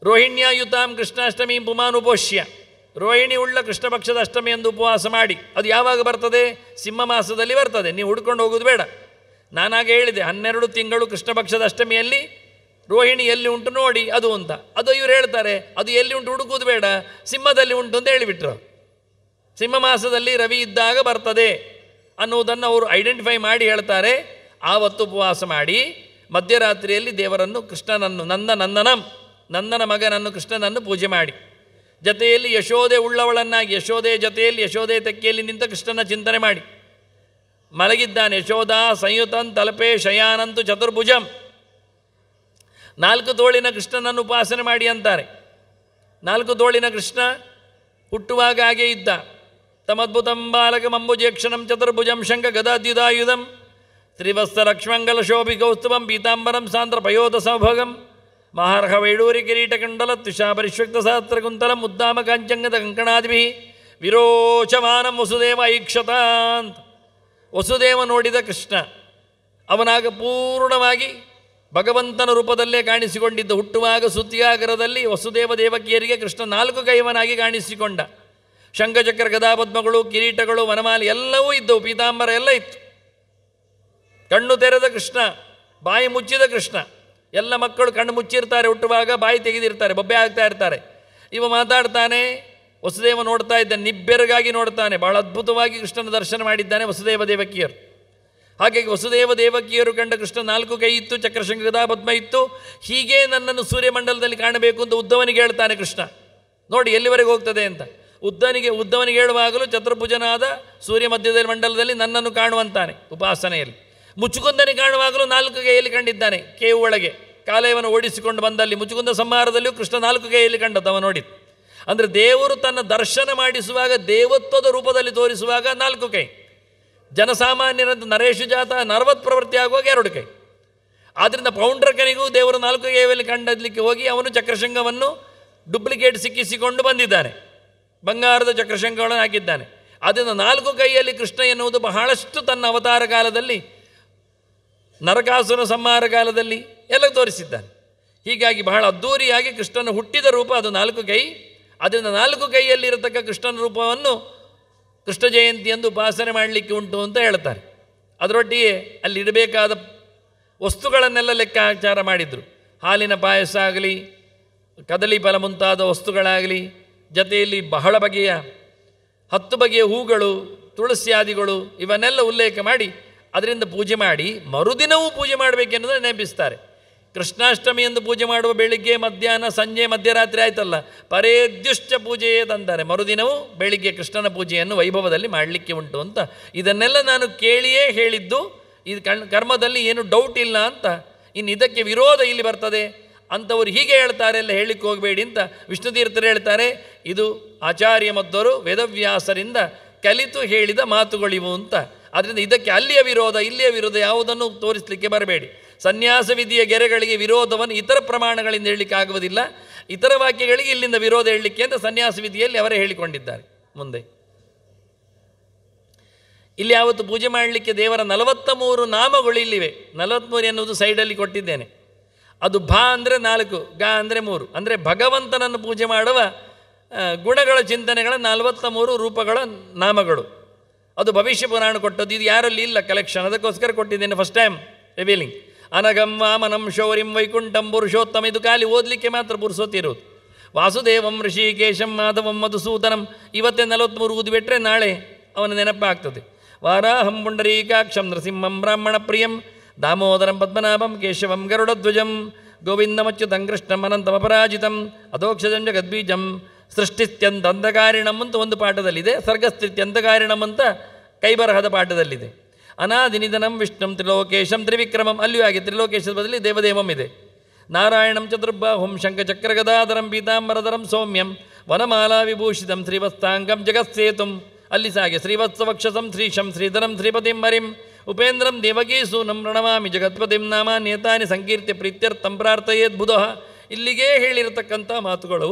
ರೋಹಿಣ್ಯಾಯುತಾಂ ಕೃಷ್ಣಾಷ್ಟಮಿ ಪುಮಾನ್ ಉಪೋಷ್ಯ, ರೋಹಿಣಿ ಉಳ್ಳ ಕೃಷ್ಣ ಪಕ್ಷದ ಅಷ್ಟಮಿ ಎಂದು ಉಪವಾಸ ಮಾಡಿ. ಅದು ಯಾವಾಗ ಬರ್ತದೆ? ಸಿಂಹ ಮಾಸದಲ್ಲಿ ಬರ್ತದೆ. ನೀವು ಹುಡ್ಕೊಂಡು ಹೋಗೋದು ಬೇಡ. ನಾನಾಗ ಹೇಳಿದೆ 12 ತಿಂಗಳು ಕೃಷ್ಣ ಪಕ್ಷದ ಅಷ್ಟಮಿಯಲ್ಲಿ ರೋಹಿಣಿ ಎಲ್ಲಿ ಉಂಟು ನೋಡಿ ಅದು ಅಂತ. ಅದು ಇವರು ಹೇಳ್ತಾರೆ ಅದು ಎಲ್ಲಿ ಉಂಟು ಹುಡುಕುವುದು ಬೇಡ, ಸಿಂಹದಲ್ಲಿ ಉಂಟು ಅಂತ ಹೇಳಿಬಿಟ್ರು. ಸಿಂಹ ಮಾಸದಲ್ಲಿ ರವಿ ಇದ್ದಾಗ ಬರ್ತದೆ ಅನ್ನುವುದನ್ನು ಅವರು ಐಡೆಂಟಿಫೈ ಮಾಡಿ ಹೇಳ್ತಾರೆ. ಆವತ್ತು ಉಪವಾಸ ಮಾಡಿ ಮಧ್ಯರಾತ್ರಿಯಲ್ಲಿ ದೇವರನ್ನು, ಕೃಷ್ಣನನ್ನು, ನಂದನ ಮಗನನ್ನು ಕೃಷ್ಣನನ್ನು ಪೂಜೆ ಮಾಡಿ, ಜೊತೆಯಲ್ಲಿ ಯಶೋದೆ ಉಳ್ಳವಳನ್ನಾಗಿ, ಯಶೋದೆ ಜೊತೆಯಲ್ಲಿ, ಯಶೋದೆ ತೆಕ್ಕೆಯಲ್ಲಿ ನಿಂತ ಕೃಷ್ಣನ ಚಿಂತನೆ ಮಾಡಿ. ಮಲಗಿದ್ದಾನೆ ಯಶೋದಾ ಸಂಯುತಂ ತಲಪೆ ಶಯಾನಂತು ಚತುರ್ಭುಜಂ, 4 ತೋಳಿನ ಕೃಷ್ಣನನ್ನು ಉಪಾಸನೆ ಮಾಡಿ ಅಂತಾರೆ. 4 ತೋಳಿನ ಕೃಷ್ಣ ಹುಟ್ಟುವಾಗ ಹಾಗೆ ಇದ್ದ. ತಮದ್ಭುತಂ ಬಾಲಕಮಂಬುಜೇಕ್ಷಣಂ ಚತುರ್ಭುಜಂ ಶಂಖ ಗದಾದ್ಯುಧಾಯುಧಂ ತ್ರಿವತ್ಸ ಲಕ್ಷ್ಮಂಗಲ ಶೋಭಿ ಕೌಸ್ತುಭಂ ಪೀತಾಂಬರಂ ಸಾಂದ್ರ ಪಯೋಧ ಸೌಭಗಂ ಮಹಾರ್ಹ ವೈಡೂರಿ ಕಿರೀಟಕಂಡಲ ತುಷಾ ಪರಿಶ್ವಕ್ತ ಸಹಸ್ರ ಕುಂತಲಂ ಉದ್ದಾಮ ಕಾಂಚಂಗದ ಕಂಕಣಾದಿಭಿ ವಿರೋಚಮಾನಂ ವಸುದೇವ ಐಕ್ಷತ ಅಂತ. ವಸುದೇವ ನೋಡಿದ ಕೃಷ್ಣ, ಅವನಾಗ ಪೂರ್ಣವಾಗಿ ಭಗವಂತನ ರೂಪದಲ್ಲೇ ಕಾಣಿಸಿಕೊಂಡಿದ್ದ. ಹುಟ್ಟುವಾಗ ಸುತ್ತಿಯಾಗರದಲ್ಲಿ ವಸುದೇವ ದೇವಕಿಯರಿಗೆ ಕೃಷ್ಣ 4 ಕೈವನಾಗಿ ಕಾಣಿಸಿಕೊಂಡ. ಶಂಖಚಕ್ರ ಗದಾಪದ್ಮಗಳು, ಕಿರೀಟಗಳು, ವನಮಾಲಿ ಎಲ್ಲವೂ ಇದ್ದವು, ಪೀತಾಂಬರ ಎಲ್ಲ ಇತ್ತು. ಕಣ್ಣು ತೆರೆದ ಕೃಷ್ಣ, ಬಾಯಿ ಮುಚ್ಚಿದ ಕೃಷ್ಣ. ಎಲ್ಲ ಮಕ್ಕಳು ಕಣ್ಣು ಮುಚ್ಚಿರ್ತಾರೆ, ಹುಟ್ಟುವಾಗ ಬಾಯಿ ತೆಗೆದಿರ್ತಾರೆ, ಬೊಬ್ಬೆ ಆಗ್ತಾ ಇರ್ತಾರೆ. ಇವ ಮಾತಾಡ್ತಾನೆ, ವಸುದೇವ ನೋಡ್ತಾ ಇದ್ದಾನೆ, ನಿಬ್ಬೆರಗಾಗಿ ನೋಡ್ತಾನೆ. ಬಹಳ ಅದ್ಭುತವಾಗಿ ಕೃಷ್ಣನ ದರ್ಶನ ಮಾಡಿದ್ದಾನೆ ವಸುದೇವ ದೇವಕಿಯರು. ಹಾಗಾಗಿ ವಸುದೇವ ದೇವಕಿಯರು ಕಂಡ ಕೃಷ್ಣ 4 ಕೈ ಇತ್ತು, ಚಕ್ರಶಂಖ ಗದಾಪದ್ಮ ಇತ್ತು. ಹೀಗೆ ನನ್ನನ್ನು ಸೂರ್ಯಮಂಡಲದಲ್ಲಿ ಕಾಣಬೇಕು ಅಂತ ಉದ್ದವನಿಗೆ ಹೇಳ್ತಾನೆ ಕೃಷ್ಣ. ನೋಡಿ ಎಲ್ಲಿವರೆಗೆ ಹೋಗ್ತದೆ ಅಂತ. ಉದ್ದವನಿಗೆ ಹೇಳುವಾಗಲೂ ಚತುರ್ಭುಜನಾದ ಸೂರ್ಯ ಮಧ್ಯದಲ್ಲಿ ಮಂಡಲದಲ್ಲಿ ನನ್ನನ್ನು ಕಾಣುವಂತಾನೆ ಉಪಾಸನೆಯಲ್ಲಿ. ಮುಚ್ಚುಕುಂದನಿ ಕಾಣುವಾಗಲೂ 4 ಕೈಯಲ್ಲಿ ಕಂಡಿದ್ದಾನೆ. ಕೇವು ಒಳಗೆ ಕಾಲೇವನ್ನು ಓಡಿಸಿಕೊಂಡು ಬಂದಲ್ಲಿ ಮುಚ್ಚುಕುಂದ ಸಂಹಾರದಲ್ಲಿಯೂ ಕೃಷ್ಣ 4 ಕೈಯಲ್ಲಿ ಕಂಡದ್ದವ ನೋಡಿ. ಅಂದರೆ ದೇವರು ತನ್ನ ದರ್ಶನ ಮಾಡಿಸುವಾಗ ದೇವತ್ವದ ರೂಪದಲ್ಲಿ ತೋರಿಸುವಾಗ 4 ಕೈ, ಜನಸಾಮಾನ್ಯರಂತ ನರೇಶು ಜಾತ ನರವತ್ ಪ್ರವೃತ್ತಿ ಆಗುವಾಗ 2 ಕೈ. ಆದ್ದರಿಂದ ಪೌಂಡ್ರಕನಿಗೂ ದೇವರು 4 ಕೈಯಲ್ಲಿ ಕಂಡಲಿಕ್ಕೆ ಹೋಗಿ ಅವನು ಚಕ್ರಶೃಂಗವನ್ನು ಡೂಪ್ಲಿಕೇಟ್ ಸಿಕ್ಕಿಸಿಕೊಂಡು ಬಂದಿದ್ದಾನೆ, ಬಂಗಾರದ ಚಕ್ರಶೃಂಗಗಳನ್ನು ಹಾಕಿದ್ದಾನೆ. ಅದನ್ನು 4 ಕೈಯಲ್ಲಿ ಕೃಷ್ಣ ಎನ್ನುವುದು ಬಹಳಷ್ಟು ತನ್ನ ಅವತಾರ ಕಾಲದಲ್ಲಿ, ನರಕಾಸುರ ಸಂಹಾರ ಕಾಲದಲ್ಲಿ ಎಲ್ಲ ತೋರಿಸಿದ್ದಾನೆ. ಹೀಗಾಗಿ ಬಹಳ ಅದ್ಧೂರಿಯಾಗಿ ಕೃಷ್ಣನ ಹುಟ್ಟಿದ ರೂಪ ಅದು 4 ಕೈ. ಅದರಿಂದ 4 ಕೈಯಲ್ಲಿರತಕ್ಕ ಕೃಷ್ಣನ ರೂಪವನ್ನು ಕೃಷ್ಣ ಜಯಂತಿ ಎಂದು ಉಪಾಸನೆ ಮಾಡಲಿಕ್ಕೆ ಉಂಟು ಅಂತ ಹೇಳ್ತಾರೆ. ಅದರೊಟ್ಟಿಗೆ ಅಲ್ಲಿ ಇಡಬೇಕಾದ ವಸ್ತುಗಳನ್ನೆಲ್ಲ ಲೆಕ್ಕಾಚಾರ ಮಾಡಿದರು. ಹಾಲಿನ ಪಾಯಸ ಆಗಲಿ, ಕದಳಿ ಫಲ ಮುಂತಾದ ವಸ್ತುಗಳಾಗಲಿ, ಜೊತೆಯಲ್ಲಿ ಬಹಳ ಬಗೆಯ 10 ಬಗೆಯ ಹೂಗಳು, ತುಳಸಿಯಾದಿಗಳು ಇವನ್ನೆಲ್ಲ ಉಲ್ಲೇಖ ಮಾಡಿ ಅದರಿಂದ ಪೂಜೆ ಮಾಡಿ ಮರುದಿನವೂ ಪೂಜೆ ಮಾಡಬೇಕೆನ್ನುವುದನ್ನು ನೆನಪಿಸ್ತಾರೆ. ಕೃಷ್ಣಾಷ್ಟಮಿ ಎಂದು ಪೂಜೆ ಮಾಡುವ ಬೆಳಿಗ್ಗೆ ಮಧ್ಯಾಹ್ನ ಸಂಜೆ ಮಧ್ಯರಾತ್ರಿ ಆಯ್ತಲ್ಲ, ಪರೇದ್ಯುಶ್ಚ ಪೂಜೆಯೇದಂತಾರೆ. ಮರುದಿನವೂ ಬೆಳಿಗ್ಗೆ ಕೃಷ್ಣನ ಪೂಜೆಯನ್ನು ವೈಭವದಲ್ಲಿ ಮಾಡಲಿಕ್ಕೆ ಉಂಟು ಅಂತ. ಇದನ್ನೆಲ್ಲ ನಾನು ಕೇಳಿಯೇ ಹೇಳಿದ್ದು. ಇದು ಕರ್ಮದಲ್ಲಿ ಏನು ಡೌಟ್ ಇಲ್ಲ ಅಂತ. ಇನ್ನು ಇದಕ್ಕೆ ವಿರೋಧ ಇಲ್ಲಿ ಬರ್ತದೆ ಅಂಥವ್ರು ಹೀಗೆ ಹೇಳ್ತಾರೆ ಎಲ್ಲ ಹೇಳಲಿಕ್ಕೆ ಹೋಗಬೇಡಿ ಅಂತ ವಿಷ್ಣು ತೀರ್ಥರು ಹೇಳ್ತಾರೆ. ಇದು ಆಚಾರ್ಯ ಮಧ್ವರು ವೇದವ್ಯಾಸರಿಂದ ಕಲಿತು ಹೇಳಿದ ಮಾತುಗಳಿವು ಅಂತ. ಆದ್ದರಿಂದ ಇದಕ್ಕೆ ಅಲ್ಲಿಯ ವಿರೋಧ ಇಲ್ಲಿಯ ವಿರೋಧ ಯಾವುದನ್ನು ತೋರಿಸಲಿಕ್ಕೆ ಬರಬೇಡಿ. ಸನ್ಯಾಸ ವಿಧಿಯ ಗೆರೆಗಳಿಗೆ ವಿರೋಧವನ್ನು ಇತರ ಪ್ರಮಾಣಗಳಿಂದ ಹೇಳಲಿಕ್ಕೆ ಆಗುವುದಿಲ್ಲ, ಇತರ ವಾಕ್ಯಗಳಿಗೆ ಇಲ್ಲಿಂದ ವಿರೋಧ ಹೇಳಲಿಕ್ಕೆ ಅಂತ ಸನ್ಯಾಸ ವಿಧಿಯಲ್ಲಿ ಅವರೇ ಹೇಳಿಕೊಂಡಿದ್ದಾರೆ. ಮುಂದೆ ಇಲ್ಲಿ ಯಾವತ್ತು ಪೂಜೆ ಮಾಡಲಿಕ್ಕೆ ದೇವರ 43 ನಾಮಗಳು ಇಲ್ಲಿವೆ. 43 ಎನ್ನುವುದು ಸೈಡಲ್ಲಿ ಕೊಟ್ಟಿದ್ದೇನೆ. ಅದು ಭ ಅಂದರೆ 4, ಗ ಅಂದರೆ 3, ಅಂದರೆ ಭಗವಂತನನ್ನು ಪೂಜೆ ಮಾಡುವ ಗುಣಗಳ ಚಿಂತನೆಗಳ 43 ರೂಪಗಳ ನಾಮಗಳು. ಅದು ಭವಿಷ್ಯ ಪುರಾಣ ಕೊಟ್ಟದ್ದು. ಇದು ಯಾರಲ್ಲಿ ಇಲ್ಲ ಕಲೆಕ್ಷನ್, ಅದಕ್ಕೋಸ್ಕರ ಕೊಟ್ಟಿದ್ದೇನೆ ಫಸ್ಟ್ ಟೈಮ್ ರಿವೀಲಿಂಗ್. ಅನಗಂ ವಾಮನಂ ಶೌರ್ಯಂ ವೈಕುಂಠಂ ಪುರುಷೋತ್ತಮ, ಇದು ಖಾಲಿ ಓದಲಿಕ್ಕೆ ಮಾತ್ರ ಪುರುಷೋತ್ತಿರುವುದು. ವಾಸುದೇವಂ ಋಷಿಕೇಶಂ ಮಾಧವಂ ಮಧುಸೂದನಂ, ಇವತ್ತೇ 43 ಓದಿಬಿಟ್ರೆ ನಾಳೆ ಅವನ ನೆನಪಾಗ್ತದೆ. ವಾರಾಹಂ ಪುಂಡರೀಕಾಕ್ಷಂ ನೃಸಿಂಹಂ ಬ್ರಾಹ್ಮಣ ಪ್ರಿಯಂ ದಾಮೋದರಂ ಪದ್ಮನಾಭಂ ಕೇಶವಂ ಗರುಡಧ್ವಜಂ ಗೋವಿಂದಮಚ್ಯುತಂ ಕೃಷ್ಣಂ ಅನಂತಮಪರಾಜಿತಂ ಅಧೋಕ್ಷಜಂ ಜಗದ್ಬೀಜಂ ಸೃಷ್ಟಿಸ್ತ್ಯಂತಂಧಕಾರಿಣಂ ಅಂತ ಒಂದು ಪಾಠದಲ್ಲಿದೆ, ಸರ್ಗಸ್ಥಿತ್ಯಂತಕಾರಿಣಂ ಅಂತ ಕೈಬರಹದ ಪಾಠದಲ್ಲಿದೆ. ಅನಾದಿನಿಧನಂ ವಿಷ್ಣುಂ ತ್ರಿಲೋಕೇಶಂ ತ್ರಿವಿಕ್ರಮಂ, ಅಲ್ಲಿಯೂ ಹಾಗೆ ತ್ರಿಲೋಕೇಶದ ಬದಲಿ ದೇವದೇವಂ ಇದೆ. ನಾರಾಯಣಂ ಚತುರ್ಬಾಹುಂ ಶಂಖಚಕ್ರಗದಾಧರಂ ಪೀತಾಂಬರಧರಂ ಸೌಮ್ಯಂ ವನಮಾಲಾ ವಿಭೂಷಿತಂ ಶ್ರೀವತ್ಸಾಂಗಂ ಜಗತ್ಸೇತುಂ, ಅಲ್ಲಿ ಸಾಗೆ ಶ್ರೀವತ್ಸವಕ್ಷಸಂ ಶ್ರೀಶಂ ಶ್ರೀಧರಂ ಶ್ರೀಪತಿಂ ಹರಿಂ ಉಪೇಂದ್ರಂ ದೇವಕೀಸೂನಂ ಪ್ರಣಮಾಮಿ ಜಗತ್ಪತಿಂ ನಾಮಾನ್ಯೇತಾನಿ ಸಂಕೀರ್ತ್ಯ ಪ್ರೀತ್ಯರ್ಥಂ ಪ್ರಾರ್ಥಯೇದ್ ಬುಧಃ. ಇಲ್ಲಿಗೇ ಹೇಳಿರತಕ್ಕಂಥ ಮಾತುಗಳು,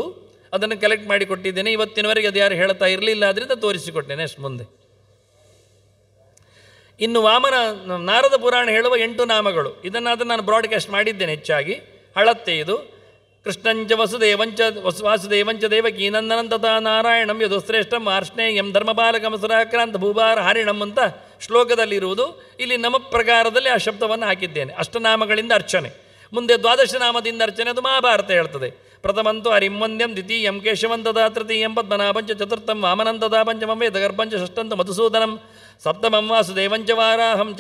ಅದನ್ನು ಕಲೆಕ್ಟ್ ಮಾಡಿ ಕೊಟ್ಟಿದ್ದೇನೆ. ಇವತ್ತಿನವರೆಗೆ ಅದು ಯಾರು ಹೇಳ್ತಾ ಇರಲಿಲ್ಲ, ಅದರಿಂದ ತೋರಿಸಿಕೊಟ್ಟೇನೆ ಅಷ್ಟು. ಮುಂದೆ ಇನ್ನು ವಾಮನ ನಾರದ ಪುರಾಣ ಹೇಳುವ 8 ನಾಮಗಳು, ಇದನ್ನಾದರೂ ನಾನು ಬ್ರಾಡ್ಕಾಸ್ಟ್ ಮಾಡಿದ್ದೇನೆ ಹೆಚ್ಚಾಗಿ. ಹಳತ್ತೆ ಇದು. ಕೃಷ್ಣಂಚ ವಸುದೇವಂಚ ವಾಸುದೇವಂಚ ದೇವಕೀ ನಂದನಂ ತಥಾ ನಾರಾಯಣಂ ಯದುಶ್ರೇಷ್ಠಂ ಆರ್ಷ್ಣೇಯಂ ಧರ್ಮಪಾಲಕಂ ಸುರಾಕ್ರಾಂತ ಭೂಭಾರ ಹರಿಣಂ ಅಂತ ಶ್ಲೋಕದಲ್ಲಿರುವುದು. ಇಲ್ಲಿ ನಮ್ಮ ಪ್ರಕಾರದಲ್ಲಿ ಆ ಶಬ್ದವನ್ನು ಹಾಕಿದ್ದೇನೆ. ಅಷ್ಟನಾಮಗಳಿಂದ ಅರ್ಚನೆ. ಮುಂದೆ 12 ನಾಮದಿಂದ ಅರ್ಚನೆ, ಅದು ಮಹಾಭಾರತ ಹೇಳ್ತದೆ. ಪ್ರಥಮಂತು ಹರಿಂ ವಂದ್ಯಂ, ದ್ವಿತೀಯಂ ಕೇಶವಂ ತದಾ, ತೃತೀಯಂ ಪದ್ಮನಾಭಂಚ, ಚತುರ್ಥಂ ವಾಮನಂ ತದಾ, ಪಂಚಮಂ ವೇದಗರ್ಭಂಚ, ಷಷ್ಠಂತು ಮಧುಸೂದನಂ, ಸಪ್ತಮಂ ವಾಸುದೇವಂಚ ವಾರಾಹಂ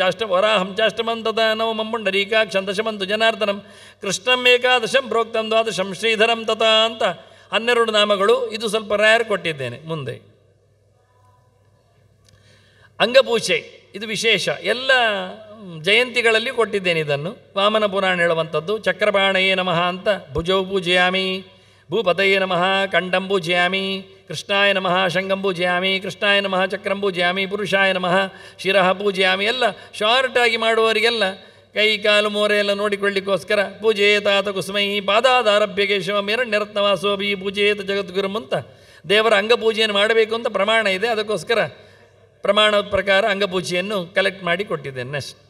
ಚಾಷ್ಟಮಂ ತದಾ, ನವಮಂ ಪುಂಡರೀಕಾಕ್ಷಂ, ದಶಮಂತು ಜನಾರ್ದನಂ, ಕೃಷ್ಣಂ ಏಕಾದಶಂ ಪ್ರೋಕ್ತಂ, ದ್ವಾದಶಂ ಶ್ರೀಧರಂ ತಥಾ ಅಂತ 12 ನಾಮಗಳು. ಇದು ಸ್ವಲ್ಪ ರ್ಯಾರ್ ಕೊಟ್ಟಿದ್ದೇನೆ. ಮುಂದೆ ಅಂಗಪೂಜೆ, ಇದು ವಿಶೇಷ. ಎಲ್ಲ ಜಯಂತಿಗಳಲ್ಲಿ ಕೊಟ್ಟಿದ್ದೇನೆ ಇದನ್ನು. ವಾಮನ ಪುರಾಣ ಹೇಳುವಂಥದ್ದು. ಚಕ್ರಪಾಣಯೇ ನಮಃ ಅಂತ ಭುಜೌ ಪೂಜಯಾಮಿ, ಭೂಪತಯೇ ನಮಃ ಕಂಠಂ ಪೂಜಯಾಮಿ, ಕೃಷ್ಣಾಯ ನಮಃ ಶಂಗಂ ಪೂಜಯಾಮಿ, ಕೃಷ್ಣಾಯ ನಮಃ ಚಕ್ರಂ ಪೂಜಯಾಮಿ, ಪುರುಷಾಯ ನಮಃ ಶಿರಃ ಪೂಜಯಾಮಿ. ಎಲ್ಲ ಶಾರ್ಟಾಗಿ ಮಾಡುವವರಿಗೆಲ್ಲ ಕೈ ಕಾಲು ಮೋರೆ ಎಲ್ಲ ನೋಡಿಕೊಳ್ಳಿಕ್ಕೋಸ್ಕರ ಪೂಜೇತಾತ ಕುಸುಮೈ ಪಾದಾದಾರಭ್ಯ ಕೇಶವಂ ಎರಣ್ಯರತ್ನವಾಸೋಭಿ ಪೂಜೇತ ಜಗದ್ಗುರುಂ ಅಂತ ದೇವರ ಅಂಗಪೂಜೆಯನ್ನು ಮಾಡಬೇಕು ಅಂತ ಪ್ರಮಾಣ ಇದೆ. ಅದಕ್ಕೋಸ್ಕರ ಪ್ರಮಾಣದ ಪ್ರಕಾರ ಅಂಗಪೂಜೆಯನ್ನು ಕಲೆಕ್ಟ್ ಮಾಡಿ ಕೊಟ್ಟಿದ್ದೇನೆ. ನೆಕ್ಸ್ಟ್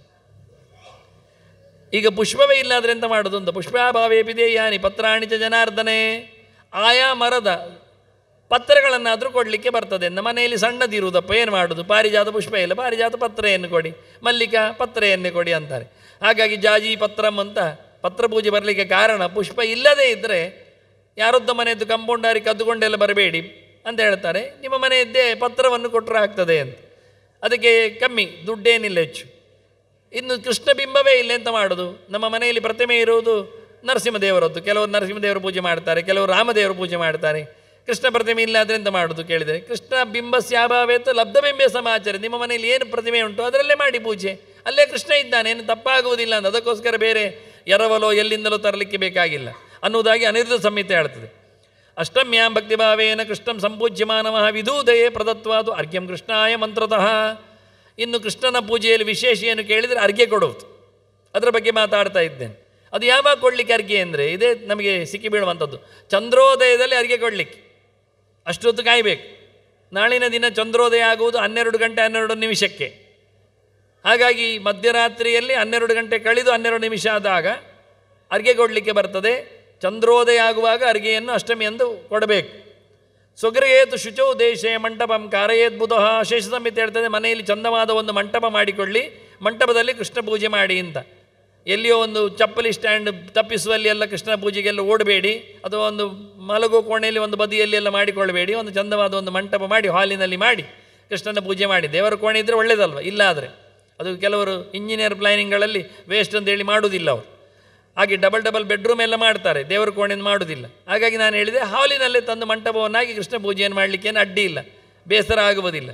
ಈಗ ಪುಷ್ಪವೇ ಇಲ್ಲಾದರೆ ಎಂತ ಮಾಡೋದು ಅಂತ. ಪುಷ್ಪಾಭಾವೇ ಪಿದೇಯಾನಿ ಪತ್ರಾಣಿ ಚ ಜನಾರ್ದನೆ, ಆಯಾ ಮರದ ಪತ್ರಗಳನ್ನಾದರೂ ಕೊಡಲಿಕ್ಕೆ ಬರ್ತದೆ. ನಮ್ಮ ಮನೆಯಲ್ಲಿ ಸಣ್ಣದಿರುವುದಪ್ಪ, ಏನು ಮಾಡೋದು, ಪಾರಿಜಾತ ಪುಷ್ಪ ಇಲ್ಲ, ಪಾರಿಜಾತ ಪತ್ರೆಯನ್ನು ಕೊಡಿ, ಮಲ್ಲಿಕಾ ಪತ್ರೆಯನ್ನೇ ಕೊಡಿ ಅಂತಾರೆ. ಹಾಗಾಗಿ ಜಾಜಿ ಪತ್ರಂ ಅಂತ ಪತ್ರ ಪೂಜೆ ಬರಲಿಕ್ಕೆ ಕಾರಣ, ಪುಷ್ಪ ಇಲ್ಲದೇ ಇದ್ದರೆ ಯಾರೊದ್ದ ಮನೆಯದ್ದು ಕಂಪೌಂಡಾರಿ ಕದ್ದುಕೊಂಡೆಲ್ಲ ಬರಬೇಡಿ ಅಂತ ಹೇಳ್ತಾರೆ. ನಿಮ್ಮ ಮನೆಯದ್ದೇ ಪತ್ರವನ್ನು ಕೊಟ್ಟರೆ ಆಗ್ತದೆ ಅಂತ. ಅದಕ್ಕೆ ಕಮ್ಮಿ, ದುಡ್ಡೇನಿಲ್ಲ ಹೆಚ್ಚು. ಇನ್ನು ಕೃಷ್ಣ ಬಿಂಬವೇ ಇಲ್ಲ ಎಂತ ಮಾಡೋದು. ನಮ್ಮ ಮನೆಯಲ್ಲಿ ಪ್ರತಿಮೆ ಇರುವುದು ನರಸಿಂಹದೇವರದ್ದು. ಕೆಲವರು ನರಸಿಂಹದೇವರ ಪೂಜೆ ಮಾಡ್ತಾರೆ, ಕೆಲವರು ರಾಮದೇವರ ಪೂಜೆ ಮಾಡ್ತಾರೆ. ಕೃಷ್ಣ ಪ್ರತಿಮೆ ಇಲ್ಲ ಆದರೆ ಎಂತ ಮಾಡೋದು ಕೇಳಿದರೆ, ಕೃಷ್ಣ ಬಿಂಬ ಸ್ಯಾಭಾವೇತ ಲಬ್ಧಬಿಂಬೆ ಸಮಾಚಾರ. ನಿಮ್ಮ ಮನೆಯಲ್ಲಿ ಏನು ಪ್ರತಿಮೆ ಉಂಟು ಅದರಲ್ಲೇ ಮಾಡಿ ಪೂಜೆ, ಅಲ್ಲೇ ಕೃಷ್ಣ ಇದ್ದಾನೆ, ಏನು ತಪ್ಪಾಗುವುದಿಲ್ಲ ಅಂತ. ಅದಕ್ಕೋಸ್ಕರ ಬೇರೆ ಎರವಲೋ ಎಲ್ಲಿಂದಲೋ ತರಲಿಕ್ಕೆ ಬೇಕಾಗಿಲ್ಲ ಅನ್ನುವುದಾಗಿ ಅನಿರುದ್ಧ ಸಂಹಿತೆ ಹೇಳ್ತದೆ. ಅಷ್ಟಮ್ಯಾಂ ಭಕ್ತಿಭಾವೇನ ಕೃಷ್ಣಂ ಸಂಪೂಜ್ಯಮಾನವಃ ವಿಧೂದಯೇ ಪ್ರದತ್ವಾದು ಅರ್ಘ್ಯಂ ಕೃಷ್ಣಾಯ ಮಂತ್ರತಃ. ಇನ್ನು ಕೃಷ್ಣನ ಪೂಜೆಯಲ್ಲಿ ವಿಶೇಷ ಏನು ಕೇಳಿದರೆ ಅರ್ಘ್ಯ ಕೊಡುವುದು. ಅದರ ಬಗ್ಗೆ ಮಾತಾಡ್ತಾ ಇದ್ದೇನೆ. ಅದು ಯಾವಾಗ ಕೊಡಲಿಕ್ಕೆ ಅರ್ಘ್ಯ ಅಂದರೆ ಇದೇ ನಮಗೆ ಸಿಕ್ಕಿ ಬೀಳುವಂಥದ್ದು. ಚಂದ್ರೋದಯದಲ್ಲಿ ಅರ್ಘ್ಯ ಕೊಡಲಿಕ್ಕೆ ಅಷ್ಟೊತ್ತು ಕಾಯಬೇಕು. ನಾಳಿನ ದಿನ ಚಂದ್ರೋದಯ ಆಗುವುದು 12 ಗಂಟೆ 12 ನಿಮಿಷಕ್ಕೆ. ಹಾಗಾಗಿ ಮಧ್ಯರಾತ್ರಿಯಲ್ಲಿ 12 ಗಂಟೆ ಕಳೆದು 12 ನಿಮಿಷ ಆದಾಗ ಅರ್ಘ್ಯ ಕೊಡಲಿಕ್ಕೆ ಬರ್ತದೆ. ಚಂದ್ರೋದಯ ಆಗುವಾಗ ಅರ್ಘ್ಯೆಯನ್ನು ಅಷ್ಟಮಿಯಂದು ಕೊಡಬೇಕು. ಸ್ವಗೃಹೇತು ಶುಚೌ ದೇಶೇ ಮಂಟಪಂ ಕಾರಯೇತ್ ಬುಧಃ. ಶೇಷ ಸಂಹಿತೆ ಹೇಳ್ತದೆ, ಮನೆಯಲ್ಲಿ ಚಂದವಾದ ಒಂದು ಮಂಟಪ ಮಾಡಿಕೊಳ್ಳಿ, ಮಂಟಪದಲ್ಲಿ ಕೃಷ್ಣ ಪೂಜೆ ಮಾಡಿ ಅಂತ. ಎಲ್ಲಿಯೋ ಒಂದು ಚಪ್ಪಲಿ ಸ್ಟ್ಯಾಂಡ್ ತಪ್ಪಿಸುವಲ್ಲಿ ಎಲ್ಲ ಕೃಷ್ಣ ಪೂಜೆಗೆಲ್ಲ ಓಡಬೇಡಿ, ಅಥವಾ ಒಂದು ಮಲಗೋ ಕೋಣೆಯಲ್ಲಿ ಒಂದು ಬದಿಯಲ್ಲಿ ಎಲ್ಲ ಮಾಡಿಕೊಳ್ಳಬೇಡಿ. ಒಂದು ಚಂದವಾದ ಒಂದು ಮಂಟಪ ಮಾಡಿ ಹಾಲಿನಲ್ಲಿ ಮಾಡಿ ಕೃಷ್ಣನ ಪೂಜೆ ಮಾಡಿ. ದೇವರ ಕೋಣೆ ಇದ್ದರೆ ಒಳ್ಳೆಯದಲ್ವ. ಇಲ್ಲಾದರೆ ಅದು ಕೆಲವರು ಇಂಜಿನಿಯರ್ ಪ್ಲಾನಿಂಗ್ಗಳಲ್ಲಿ ವೇಸ್ಟ್ ಅಂತೇಳಿ ಮಾಡುವುದಿಲ್ಲ ಅವರು. ಹಾಗೆ ಡಬಲ್ ಬೆಡ್ರೂಮ್ ಎಲ್ಲ ಮಾಡ್ತಾರೆ, ದೇವರ ಕೋಣೆಯನ್ನು ಮಾಡುವುದಿಲ್ಲ. ಹಾಗಾಗಿ ನಾನು ಹೇಳಿದೆ, ಹಾಲಿನಲ್ಲೇ ತಂದು ಮಂಟಪವನ್ನಾಗಿ ಕೃಷ್ಣ ಪೂಜೆಯನ್ನು ಮಾಡಲಿಕ್ಕೇನು ಅಡ್ಡಿ ಇಲ್ಲ, ಬೇಸರ ಆಗುವುದಿಲ್ಲ.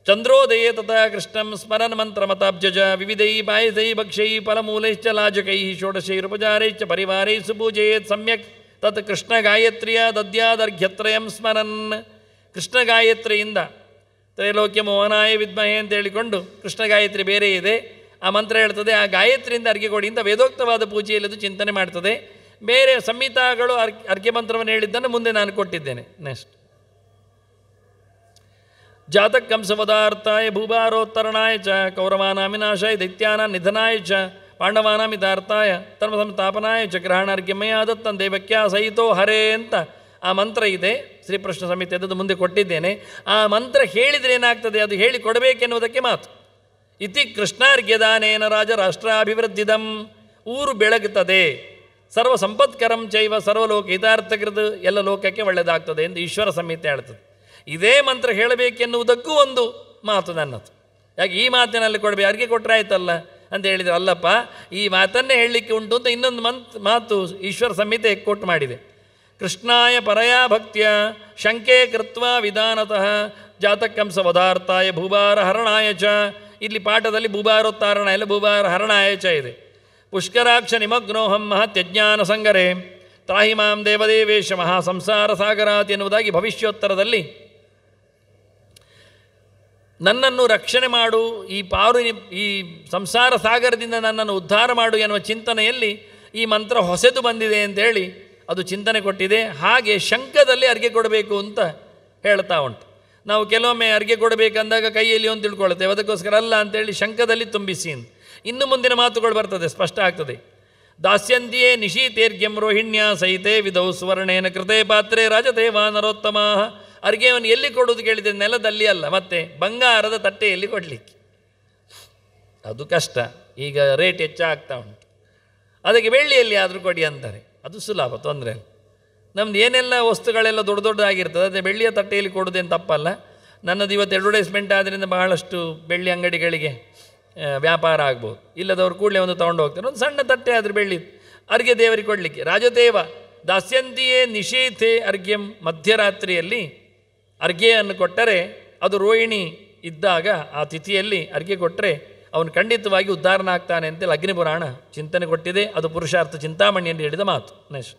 ಚಂದ್ರೋದಯೇ ತಥಾ ಕೃಷ್ಣಂ ಸ್ಮರನ್ ಮಂತ್ರ ಮತಾಬ್ಜಜ ವಿವಿಧೈ ಪಾಯಸೈ ಭಕ್ಷೈ ಫಲಮೂಲೈಶ್ಚ ಲಾಜಕೈ ಷೋಡಶೈರುಪಚಾರೈಶ್ಚ ಪರಿವಾರೈ ಸುಪೂಜಯೇತ್ ಸಮ್ಯಕ್ ತತ್ ಕೃಷ್ಣ ಗಾಯತ್ರಿಯ ದದ್ಯಾದರ್ಘ್ಯತ್ರಯಂ ಸ್ಮರನ್. ಕೃಷ್ಣ ಗಾಯತ್ರಿಯಿಂದ ತ್ರೈಲೋಕ್ಯ ಮೋಹನಾಯ ವಿದ್ಮಹೆ ಅಂತ ಹೇಳಿಕೊಂಡು ಕೃಷ್ಣ ಗಾಯತ್ರಿ ಬೇರೆ ಇದೆ, ಆ ಮಂತ್ರ ಹೇಳ್ತದೆ. ಆ ಗಾಯತ್ರಿಯಿಂದ ಅರ್ಘ್ಯ ಕೊಡಿ ಅಂತ ವೇದೋಕ್ತವಾದ ಪೂಜೆಯಲ್ಲಿ ಅದು ಚಿಂತನೆ ಮಾಡ್ತದೆ. ಬೇರೆ ಸಂಹಿತಾಗಳು ಅರ್ಘ್ಯ ಮಂತ್ರವನ್ನು ಹೇಳಿದ್ದನ್ನು ಮುಂದೆ ನಾನು ಕೊಟ್ಟಿದ್ದೇನೆ. ನೆಕ್ಸ್ಟ್ ಜಾತಕಂಸವದಾರ್ಥಾಯ ಭೂಭಾರೋತ್ತರಣಾಯ ಚ ಕೌರವಾನಾಮಿನಾಶಾಯ ದೈತ್ಯಾನಾಂ ನಿಧನಾಯ ಚ ಪಾಂಡವಾನಾಮಿತಾರ್ಥಾಯ ಧರ್ಮ ಸಂಸ್ಥಾಪನಾಯ ಚ ಗ್ರಹಣಾರ್ಘ್ಯಮಯ ದತ್ತಂ ದೇವಕ್ಯ ಸಹಿತೋ ಹರೇ ಅಂತ ಆ ಮಂತ್ರ ಇದೆ. ಶ್ರೀಕೃಷ್ಣ ಸಂಹಿತೆ ಅದು ಮುಂದೆ ಕೊಟ್ಟಿದ್ದೇನೆ. ಆ ಮಂತ್ರ ಹೇಳಿದರೆ ಏನಾಗ್ತದೆ, ಅದು ಹೇಳಿ ಕೊಡಬೇಕೆನ್ನುವುದಕ್ಕೆ ಮಾತು. ಇತಿ ಕೃಷ್ಣಾರ್ಘ್ಯದಾನೇನ ರಾಜ ರಾಷ್ಟ್ರಾಭಿವೃದ್ಧಿದಂ. ಊರು ಬೆಳಗುತ್ತದೆ, ಸರ್ವ ಸಂಪತ್ಕರಂ ಚೈವ ಸರ್ವಲೋಕ ಹಿತಾರ್ಥಕೃತ, ಎಲ್ಲ ಲೋಕಕ್ಕೆ ಒಳ್ಳೆಯದಾಗ್ತದೆ ಎಂದು ಈಶ್ವರ ಸಂಹಿತೆ ಹೇಳ್ತದೆ. ಇದೇ ಮಂತ್ರ ಹೇಳಬೇಕೆನ್ನುವುದಕ್ಕೂ ಒಂದು ಮಾತು ನನ್ನದು. ಯಾಕೆ ಈ ಮಾತಿನಲ್ಲಿ ಕೊಡಬೇಕು, ಅರ್ಘ್ಯ ಕೊಟ್ಟರೆ ಆಯ್ತಲ್ಲ ಅಂತ ಹೇಳಿದರೆ, ಅಲ್ಲಪ್ಪ ಈ ಮಾತನ್ನೇ ಹೇಳಲಿಕ್ಕೆ ಉಂಟು ಅಂತ ಇನ್ನೊಂದು ಮಾತು ಈಶ್ವರ ಸಂಹಿತೆ ಕೋಟ್ ಮಾಡಿದೆ. ಕೃಷ್ಣಾಯ ಪರಯಾ ಭಕ್ತ್ಯ ಶಂಕೆ ಕೃತ್ವ ವಿಧಾನತಃ ಜಾತಕಂಸ ವದಾರ್ಥಾಯ ಭೂಭಾರ ಹರಣಾಯ ಚ. ಇಲ್ಲಿ ಪಾಠದಲ್ಲಿ ಭೂಭಾರೋತ್ತಾರಣ ಇಲ್ಲ, ಭೂಭಾರ ಹರಣಾಯ ಚ ಇದೆ. ಪುಷ್ಕರಾಕ್ಷ ನಿಮಗ್ನೋಹಂ ಮಹತ್ಯಜ್ಞಾನ ಸಂಗರೇ ತ್ರಾಹಿ ಮಾಂ ದೇವದೇವೇಶ ಮಹಾ ಸಂಸಾರ ಸಾಗರಾತ್ ಎನ್ನುವುದಾಗಿ ಭವಿಷ್ಯೋತ್ತರದಲ್ಲಿ ನನ್ನನ್ನು ರಕ್ಷಣೆ ಮಾಡು, ಈ ಸಂಸಾರ ಸಾಗರದಿಂದ ನನ್ನನ್ನು ಉದ್ಧಾರ ಮಾಡು ಎನ್ನುವ ಚಿಂತನೆಯಲ್ಲಿ ಈ ಮಂತ್ರ ಹೊಸದು ಬಂದಿದೆ ಅಂತೇಳಿ ಅದು ಚಿಂತನೆ ಕೊಟ್ಟಿದೆ. ಹಾಗೆ ಶಂಖದಲ್ಲಿ ಅರ್ಘ್ಯ ಕೊಡಬೇಕು ಅಂತ ಹೇಳ್ತಾ ಉಂಟು. ನಾವು ಕೆಲವೊಮ್ಮೆ ಅರ್ಘ್ಯ ಕೊಡಬೇಕಂದಾಗ ಕೈಯಲ್ಲಿ ಒಂದು ತಿಳ್ಕೊಳ್ತೇವೆ, ಅದಕ್ಕೋಸ್ಕರ ಅಲ್ಲ ಅಂತೇಳಿ ಶಂಖದಲ್ಲಿ ತುಂಬಿಸಿ ಅಂತ. ಇನ್ನು ಮುಂದಿನ ಮಾತುಗಳು ಬರ್ತದೆ, ಸ್ಪಷ್ಟ ಆಗ್ತದೆ. ದಾಸ್ಯಂತಿಯೇ ನಿಶೀತೇರ್ಘ್ಯಂ ರೋಹಿಣ್ಯ ಸಹಿತೇ ವಿಧೌ ಸುವರ್ಣೇನ ಕೃತೆ ಪಾತ್ರೆ ರಾಜತೆ ವಾನರೋತ್ತಮ. ಅರ್ಘ್ಯವನ್ನು ಎಲ್ಲಿ ಕೊಡುವುದು ಕೇಳಿದರೆ ನೆಲದಲ್ಲಿ ಅಲ್ಲ, ಮತ್ತೆ ಬಂಗಾರದ ತಟ್ಟೆಯಲ್ಲಿ ಕೊಡಲಿಕ್ಕೆ ಅದು ಕಷ್ಟ. ಈಗ ರೇಟ್ ಹೆಚ್ಚಾಗ್ತಾ ಉಂಟು, ಅದಕ್ಕೆ ಬೆಳ್ಳಿಯಲ್ಲಿ ಆದರೂ ಕೊಡಿ ಅಂತಾರೆ, ಅದು ಸುಲಭ, ತೊಂದರೆ ಇಲ್ಲ. ನಮ್ದು ಏನೆಲ್ಲ ವಸ್ತುಗಳೆಲ್ಲ ದೊಡ್ಡದಾಗಿರ್ತದೆ, ಅದೇ ಬೆಳ್ಳಿಯ ತಟ್ಟೆಯಲ್ಲಿ ಕೊಡೋದೇನು ತಪ್ಪಲ್ಲ. ನನ್ನದು ಇವತ್ತು ಅಡ್ವರ್ಟೈಸ್ಮೆಂಟ್ ಆದ್ದರಿಂದ ಬಹಳಷ್ಟು ಬೆಳ್ಳಿ ಅಂಗಡಿಗಳಿಗೆ ವ್ಯಾಪಾರ ಆಗ್ಬೋದು. ಇಲ್ಲದವ್ರು ಕೂಡಲೇ ಒಂದು ತೊಗೊಂಡು ಹೋಗ್ತಾರೆ, ಒಂದು ಸಣ್ಣ ತಟ್ಟೆ ಆದರೆ ಬೆಳ್ಳಿ ಅರ್ಘ್ಯ ದೇವರಿಗೆ ಕೊಡಲಿಕ್ಕೆ. ರಾಜದೇವ ದಾಸ್ಯಂತಿಯೇ ನಿಷೇಧೆ ಅರ್ಘ್ಯಂ. ಮಧ್ಯರಾತ್ರಿಯಲ್ಲಿ ಅರ್ಘ್ಯವನ್ನು ಕೊಟ್ಟರೆ, ಅದು ರೋಹಿಣಿ ಇದ್ದಾಗ ಆ ತಿಥಿಯಲ್ಲಿ ಅರ್ಘ್ಯ ಕೊಟ್ಟರೆ ಅವನು ಖಂಡಿತವಾಗಿ ಉದ್ಧಾರನಾಗ್ತಾನೆ ಅಂತೇಳಿ ಅಗ್ನಿಪುರಾಣ ಚಿಂತನೆ ಕೊಟ್ಟಿದೆ. ಅದು ಪುರುಷಾರ್ಥ ಚಿಂತಾಮಣಿಯಲ್ಲಿ ಹೇಳಿದ ಮಾತು. ನೆಕ್ಸ್ಟ್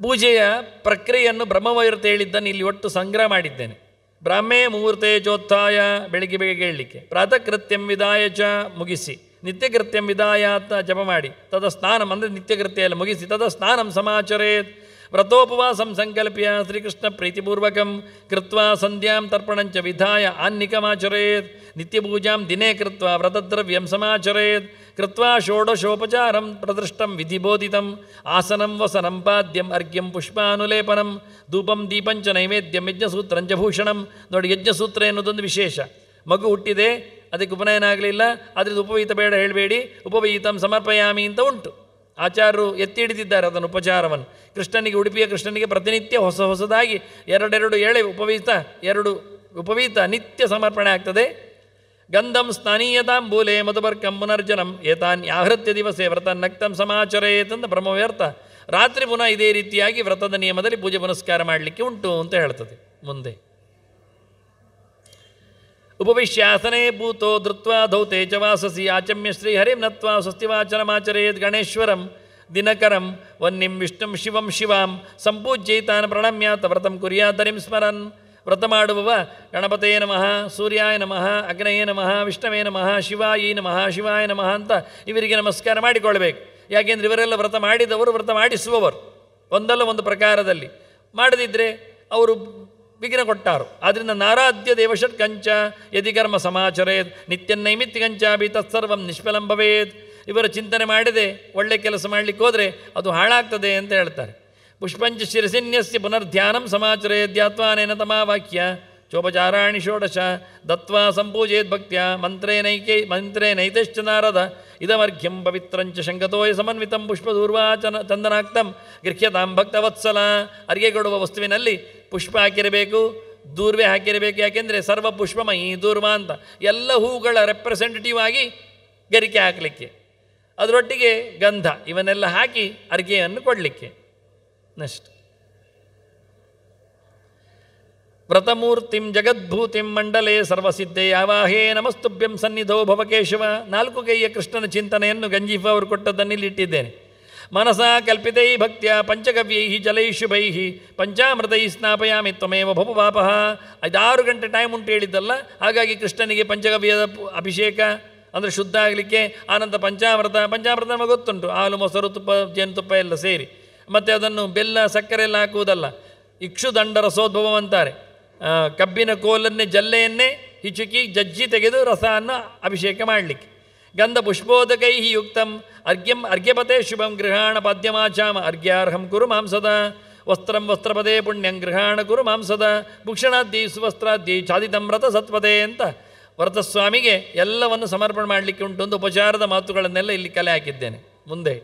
ಪೂಜೆಯ ಪ್ರಕ್ರಿಯೆಯನ್ನು ಬ್ರಹ್ಮವೈವರ್ತ ಹೇಳಿದ್ದನ್ನು ಇಲ್ಲಿ ಒಟ್ಟು ಸಂಗ್ರಹ ಮಾಡಿದ್ದೇನೆ. ಬ್ರಾಹ್ಮೇ ಮುಹೂರ್ತೆ ಚೋತ್ಥಾಯ, ಬೆಳಿಗ್ಗೆ ಬೇಗ ಹೇಳಲಿಕ್ಕೆ. ಪ್ರಾತಃ ಕೃತ್ಯಂ ವಿದಾಯ ಚ, ಮುಗಿಸಿ. ನಿತ್ಯಕೃತ್ಯಂ ವಿದಾಯ ಅಂತ ಜಪ ಮಾಡಿ. ತದ ಸ್ನಾನಂ ಅಂದರೆ ನಿತ್ಯಕೃತ್ಯ ಎಲ್ಲ ಮುಗಿಸಿ. ತದ ಸ್ನಾನಂ ಸಮಾಚರೇತ್. ವ್ರತೋಪವಾಸಂ ಸಂಕಲ್ಪ್ಯ ಶ್ರೀಕೃಷ್ಣ ಪ್ರೀತಿಪೂರ್ವಕಂ ಕೃತ್ವಾ ಸಂಧ್ಯಾಂ ತರ್ಪಣಂಚ ವಿಧಾಯ ಆನ್ನಿಕಮಾಚರೇತ್. ನಿತ್ಯಪೂಜಾಂ ದಿನೇ ಕೃತ್ವಾ ವ್ರತದ್ರವ್ಯಂ ಸಮಾಚರೇತ್. ಕೃತ್ವಾ ಷೋಡಶೋಪಚಾರಂ ಪ್ರದೃಷ್ಟಂ ವಿಧಿಬೋಧಿತಂ. ಆಸನಂ ವಸನಂ ಪಾದ್ಯಂ ಅರ್ಘ್ಯಂ ಪುಷ್ಪಾನುಲೇಪನಂ ಧೂಪಂ ದೀಪಂಚ ನೈವೇದ್ಯಂ ಯಜ್ಞಸೂತ್ರಂಚ ಭೂಷಣಂ. ನೋಡಿ, ಯಜ್ಞಸೂತ್ರ ಎನ್ನುವುದೊಂದು ವಿಶೇಷ. ಮಗು ಹುಟ್ಟಿದೆ, ಅದಕ್ಕೆ ಉಪನಯನ ಆಗಲಿಲ್ಲ, ಅದರಿಂದ ಉಪವೀತ ಬೇಡ ಹೇಳಬೇಡಿ, ಉಪವೀತಂ ಸಮರ್ಪಯಾಮಿ ಅಂತ ಉಂಟು. ಆಚಾರ್ಯರು ಎತ್ತಿ ಹಿಡಿದಿದ್ದಾರೆ ಅದನ್ನು, ಉಪಚಾರವನ್ನು. ಕೃಷ್ಣನಿಗೆ, ಉಡುಪಿಯ ಕೃಷ್ಣನಿಗೆ ಪ್ರತಿನಿತ್ಯ ಹೊಸದಾಗಿ ಎರಡೆರಡು ಎಳೆ ಉಪವೀತ ನಿತ್ಯ ಸಮರ್ಪಣೆ ಆಗ್ತದೆ. ಗಂಧಂ ಸ್ನಾನೀಯತಾಂಬೂಲೆ ಮಧುಬರ್ಕಂ ಪುನರ್ಜನಂ ಏತಾನ್ಯಾಹೃತ್ಯ ದಿವಸೆ ವ್ರತ ನಕ್ತಂ ಸಮಾಚರೇತಂದ ಬ್ರಹ್ಮವ್ಯರ್ಥ. ರಾತ್ರಿ ಪುನಃ ಇದೇ ರೀತಿಯಾಗಿ ವ್ರತದ ನಿಯಮದಲ್ಲಿ ಪೂಜೆ ಪುನಸ್ಕಾರ ಮಾಡಲಿಕ್ಕೆ ಉಂಟು ಅಂತ ಹೇಳ್ತದೆ. ಮುಂದೆ ಉಪವಿಶ್ಯಾಸನೆ ಭೂತೋ ಧೃತ್ವಾ ಧೌತೆ ಚ ವಾಸಸಿ ಆಚಮ್ಯ ಶ್ರೀ ಹರಿಂ ನತ್ವಾ ಸ್ವಸ್ತಿವಾಚನಮಾಚರೇತ್. ಗಣೇಶ್ವರಂ ದಿನಕರಂ ವನ್ನಿಂ ವಿಷ್ಣುಂ ಶಿವಂ ಶಿವಾಂ ಸಂಪೂಜ್ಯೈತಾನ್ ಪ್ರಣಮ್ಯಾತ ವ್ರತಂ ಕುರ್ಯಾತರಿಂ ಸ್ಮರನ್. ವ್ರತ ಮಾಡುವವ ಗಣಪತೇ ನಮಃ, ಸೂರ್ಯಾಯ ನಮಃ, ಅಗ್ನಯೇ ನಮಃ, ವಿಷ್ಣವೇ ನಮಃ, ಶಿವಾಯಿ ನಮಃ, ಶಿವಾಯ ನಮಃ ಅಂತ ಇವರಿಗೆ ನಮಸ್ಕಾರ ಮಾಡಿಕೊಳ್ಬೇಕು. ಯಾಕೆಂದರೆ ಇವರೆಲ್ಲ ವ್ರತ ಮಾಡಿದವರು, ವ್ರತ ಮಾಡಿಸುವವರು ಒಂದಲ್ಲ ಒಂದು ಪ್ರಕಾರದಲ್ಲಿ. ಮಾಡದಿದ್ದರೆ ಅವರು ವಿಘ್ನ ಕೊಟ್ಟಾರು. ಆದ್ದರಿಂದ ನಾರಾಧ್ಯ ದೇವಷಟ್ ಕಂಚ ಯದಿ ಕರ್ಮ ಸಮಾಚರೇತ್ ನಿತ್ಯನ್ನೈಮಿತ್ತಿಕಂಚಾಭಿ ತತ್ಸರ್ವಂ ನಿಷ್ಫಲಂ ಭವೇತ್. ಇವರ ಚಿಂತನೆ ಮಾಡದೆ ಒಳ್ಳೆ ಕೆಲಸ ಮಾಡಲಿಕ್ಕೆ ಹೋದರೆ ಅದು ಹಾಳಾಗ್ತದೆ ಅಂತ ಹೇಳ್ತಾರೆ. ಪುಷ್ಪಂಚ ಶಿರಸಿನ್ಯಸ್ಯ ಪುನರ್ಧ್ಯಾನಂ ಸಮಾಚರೇದ್ಯಾತ್ವಾನೇನ ತಮಾವಾಕ್ಯ ಚೋಪಚಾರಾಣಿ ಷೋಡಶ ದತ್ವಾ ಸಂಪೂಜೇದ್ ಭಕ್ತ್ಯ ಮಂತ್ರೇನೈತಶ್ಚ ನಾರದ ಇದಮರ್ಘ್ಯಂ ಪವಿತ್ರಂಚ ಶಂಕತೋಯ ಸಮನ್ವಿತಂ ಪುಷ್ಪದೂರ್ವಾಚನ ಚಂದನಾಕ್ತಂ ಗೃಹ್ಯತಾಂ ಭಕ್ತವತ್ಸಲ. ಅರ್ಗೆ ಕೊಡುವ ವಸ್ತುವಿನಲ್ಲಿ ಪುಷ್ಪ ಹಾಕಿರಬೇಕು, ದೂರ್ವೆ ಹಾಕಿರಬೇಕು. ಯಾಕೆಂದರೆ ಸರ್ವ ಪುಷ್ಪಮಯಿ ದೂರ್ವ ಅಂತ ಎಲ್ಲ ಹೂಗಳ ರೆಪ್ರೆಸೆಂಟೇಟಿವ್ ಆಗಿ ಗರಿಕೆ ಹಾಕಲಿಕ್ಕೆ, ಅದರೊಟ್ಟಿಗೆ ಗಂಧ ಇವನ್ನೆಲ್ಲ ಹಾಕಿ ಅರ್ಗೆಯನ್ನು ಕೊಡಲಿಕ್ಕೆ. ನೆಕ್ಸ್ಟ್ ವ್ರತಮೂರ್ತಿಂ ಜಗದ್ಭೂತಿಂ ಮಂಡಲೇ ಸರ್ವಸಿದ್ಧೇ ಆವಾಹೇ ನಮಸ್ತುಭ್ಯಂ ಸನ್ನಿಧೋ ಭವಕೇಶವ. 4 ಕೈಯ ಕೃಷ್ಣನ ಚಿಂತನೆಯನ್ನು ಗಂಜೀಫ ಅವರು ಕೊಟ್ಟದ್ದನ್ನಿಲ್ಲಿ ಇಟ್ಟಿದ್ದೇನೆ. ಮನಸಾ ಕಲ್ಪಿತೈ ಭಕ್ತ್ಯ ಪಂಚಗವ್ಯೈ ಜಲೈ ಶುಭೈ ಪಂಚಾಮೃತೈ ಸ್ನಾಪಯಾಮಿ ತ್ವಮೇವ ಭವಪಾಪಃ. 6 ಗಂಟೆ ಟೈಮ್ ಉಂಟು ಹೇಳಿದ್ದಲ್ಲ, ಹಾಗಾಗಿ ಕೃಷ್ಣನಿಗೆ ಪಂಚಗವ್ಯದ ಅಭಿಷೇಕ ಅಂದರೆ ಶುದ್ಧ ಆಗಲಿಕ್ಕೆ. ಆನಂತರ ಪಂಚಾಮೃತ ನಮಗೆ ಗೊತ್ತುಂಟು, ಹಾಲು ಮೊಸರು ತುಪ್ಪ ಜೇನುತುಪ್ಪ ಎಲ್ಲ ಸೇರಿ. ಮತ್ತು ಅದನ್ನು ಬೆಲ್ಲ ಸಕ್ಕರೆ ಎಲ್ಲ ಹಾಕುವುದಲ್ಲ, ಇಕ್ಷುದಂಡ ರಸೋದ್ಭವ ಅಂತಾರೆ. ಕಬ್ಬಿನ ಕೋಲನ್ನೇ ಜಲ್ಲೆಯನ್ನೇ ಹಿಚುಕಿ ಜಜ್ಜಿ ತೆಗೆದು ರಸವನ್ನು ಅಭಿಷೇಕ ಮಾಡಲಿಕ್ಕೆ. ಗಂಧ ಪುಷ್ಪೋದಕೈ ಯುಕ್ತಂ ಅರ್ಘ್ಯಪತೆ ಶುಭಂ ಗೃಹಾಣ ಪಾದ್ಯಮಾಚಾಮ ಅರ್ಘ್ಯಾರ್ಹಂ ಕುರು ಮಾಂಸದ ವಸ್ತ್ರಂ ವಸ್ತ್ರಪದೇ ಪುಣ್ಯಂ ಗೃಹಾಣ ಕುರು ಮಾಂಸದ ಭೂಷಣಾದ್ಯೈ ಸುವಸ್ತ್ರಾದ್ಯೈ ಛಾದಿತಂ ವ್ರತ ಸತ್ಪದೇ ಅಂತ ವ್ರತಸ್ವಾಮಿಗೆ ಎಲ್ಲವನ್ನು ಸಮರ್ಪಣೆ ಮಾಡಲಿಕ್ಕೆ ಉಂಟು. ಒಂದು ಉಪಚಾರದ ಮಾತುಗಳನ್ನೆಲ್ಲ ಇಲ್ಲಿ ಕಲೆ ಹಾಕಿದ್ದೇನೆ. ಮುಂದೆ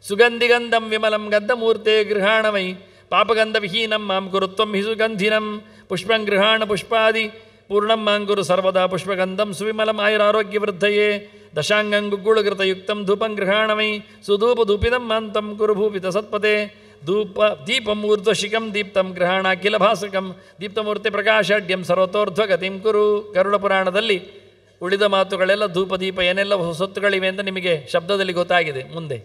ಸುಗಂಧಿಗಂಧಂ ವಿಮಲಂ ಗಂಧಮೂರ್ತೆ ಗೃಹಾಣಮೈ ಪಾಪಗಂಧ ವಿಹೀನಂ ಮಾಂ ಕುರುತ್ವಂ ಹಿ ಸುಗಂಧಿನಂ ಪುಷ್ಪಂ ಗೃಹಾಣ ಪುಷ್ಪಾದಿ ಪೂರ್ಣಂ ಮಾಂ ಕುರು ಸರ್ವದಾ ಪುಷ್ಪಗಂಧಂ ಸುವಿಮಲಂ ಆಯುರಾರೋಗ್ಯವೃದ್ಧಯೇ ದಶಾಂಗಂ ಗುಗ್ಗುಳುಗೃತಯುಕ್ತಂ ಧೂಪಂ ಗೃಹಾಣಮೈ ಸುಧೂಪಧೂಪಿತಂ ಮಾಂತಂ ಕುರು ಭೂಪಿತ ಸತ್ಪತೆ ದೀಪಂ ಊರ್ಧ್ವಶಿಖಂ ದೀಪ್ತಂ ಗೃಹಾಣ ಅಖಿಲ ಭಾಸಕಂ ದೀಪ್ತಮೂರ್ತಿ ಪ್ರಕಾಶಾಢ್ಯಂ ಸರ್ವತೋರ್ಧ್ವಗತಿಂ ಕುರು. ಗರುಡ ಪುರಾಣದಲ್ಲಿ ಉಳಿದ ಮಾತುಗಳೆಲ್ಲ ಧೂಪ ದೀಪ ಏನೆಲ್ಲ ಸೊತ್ತುಗಳಿವೆ ಅಂತ ನಿಮಗೆ ಶಬ್ದದಲ್ಲಿ ಗೊತ್ತಾಗಿದೆ. ಮುಂದೆ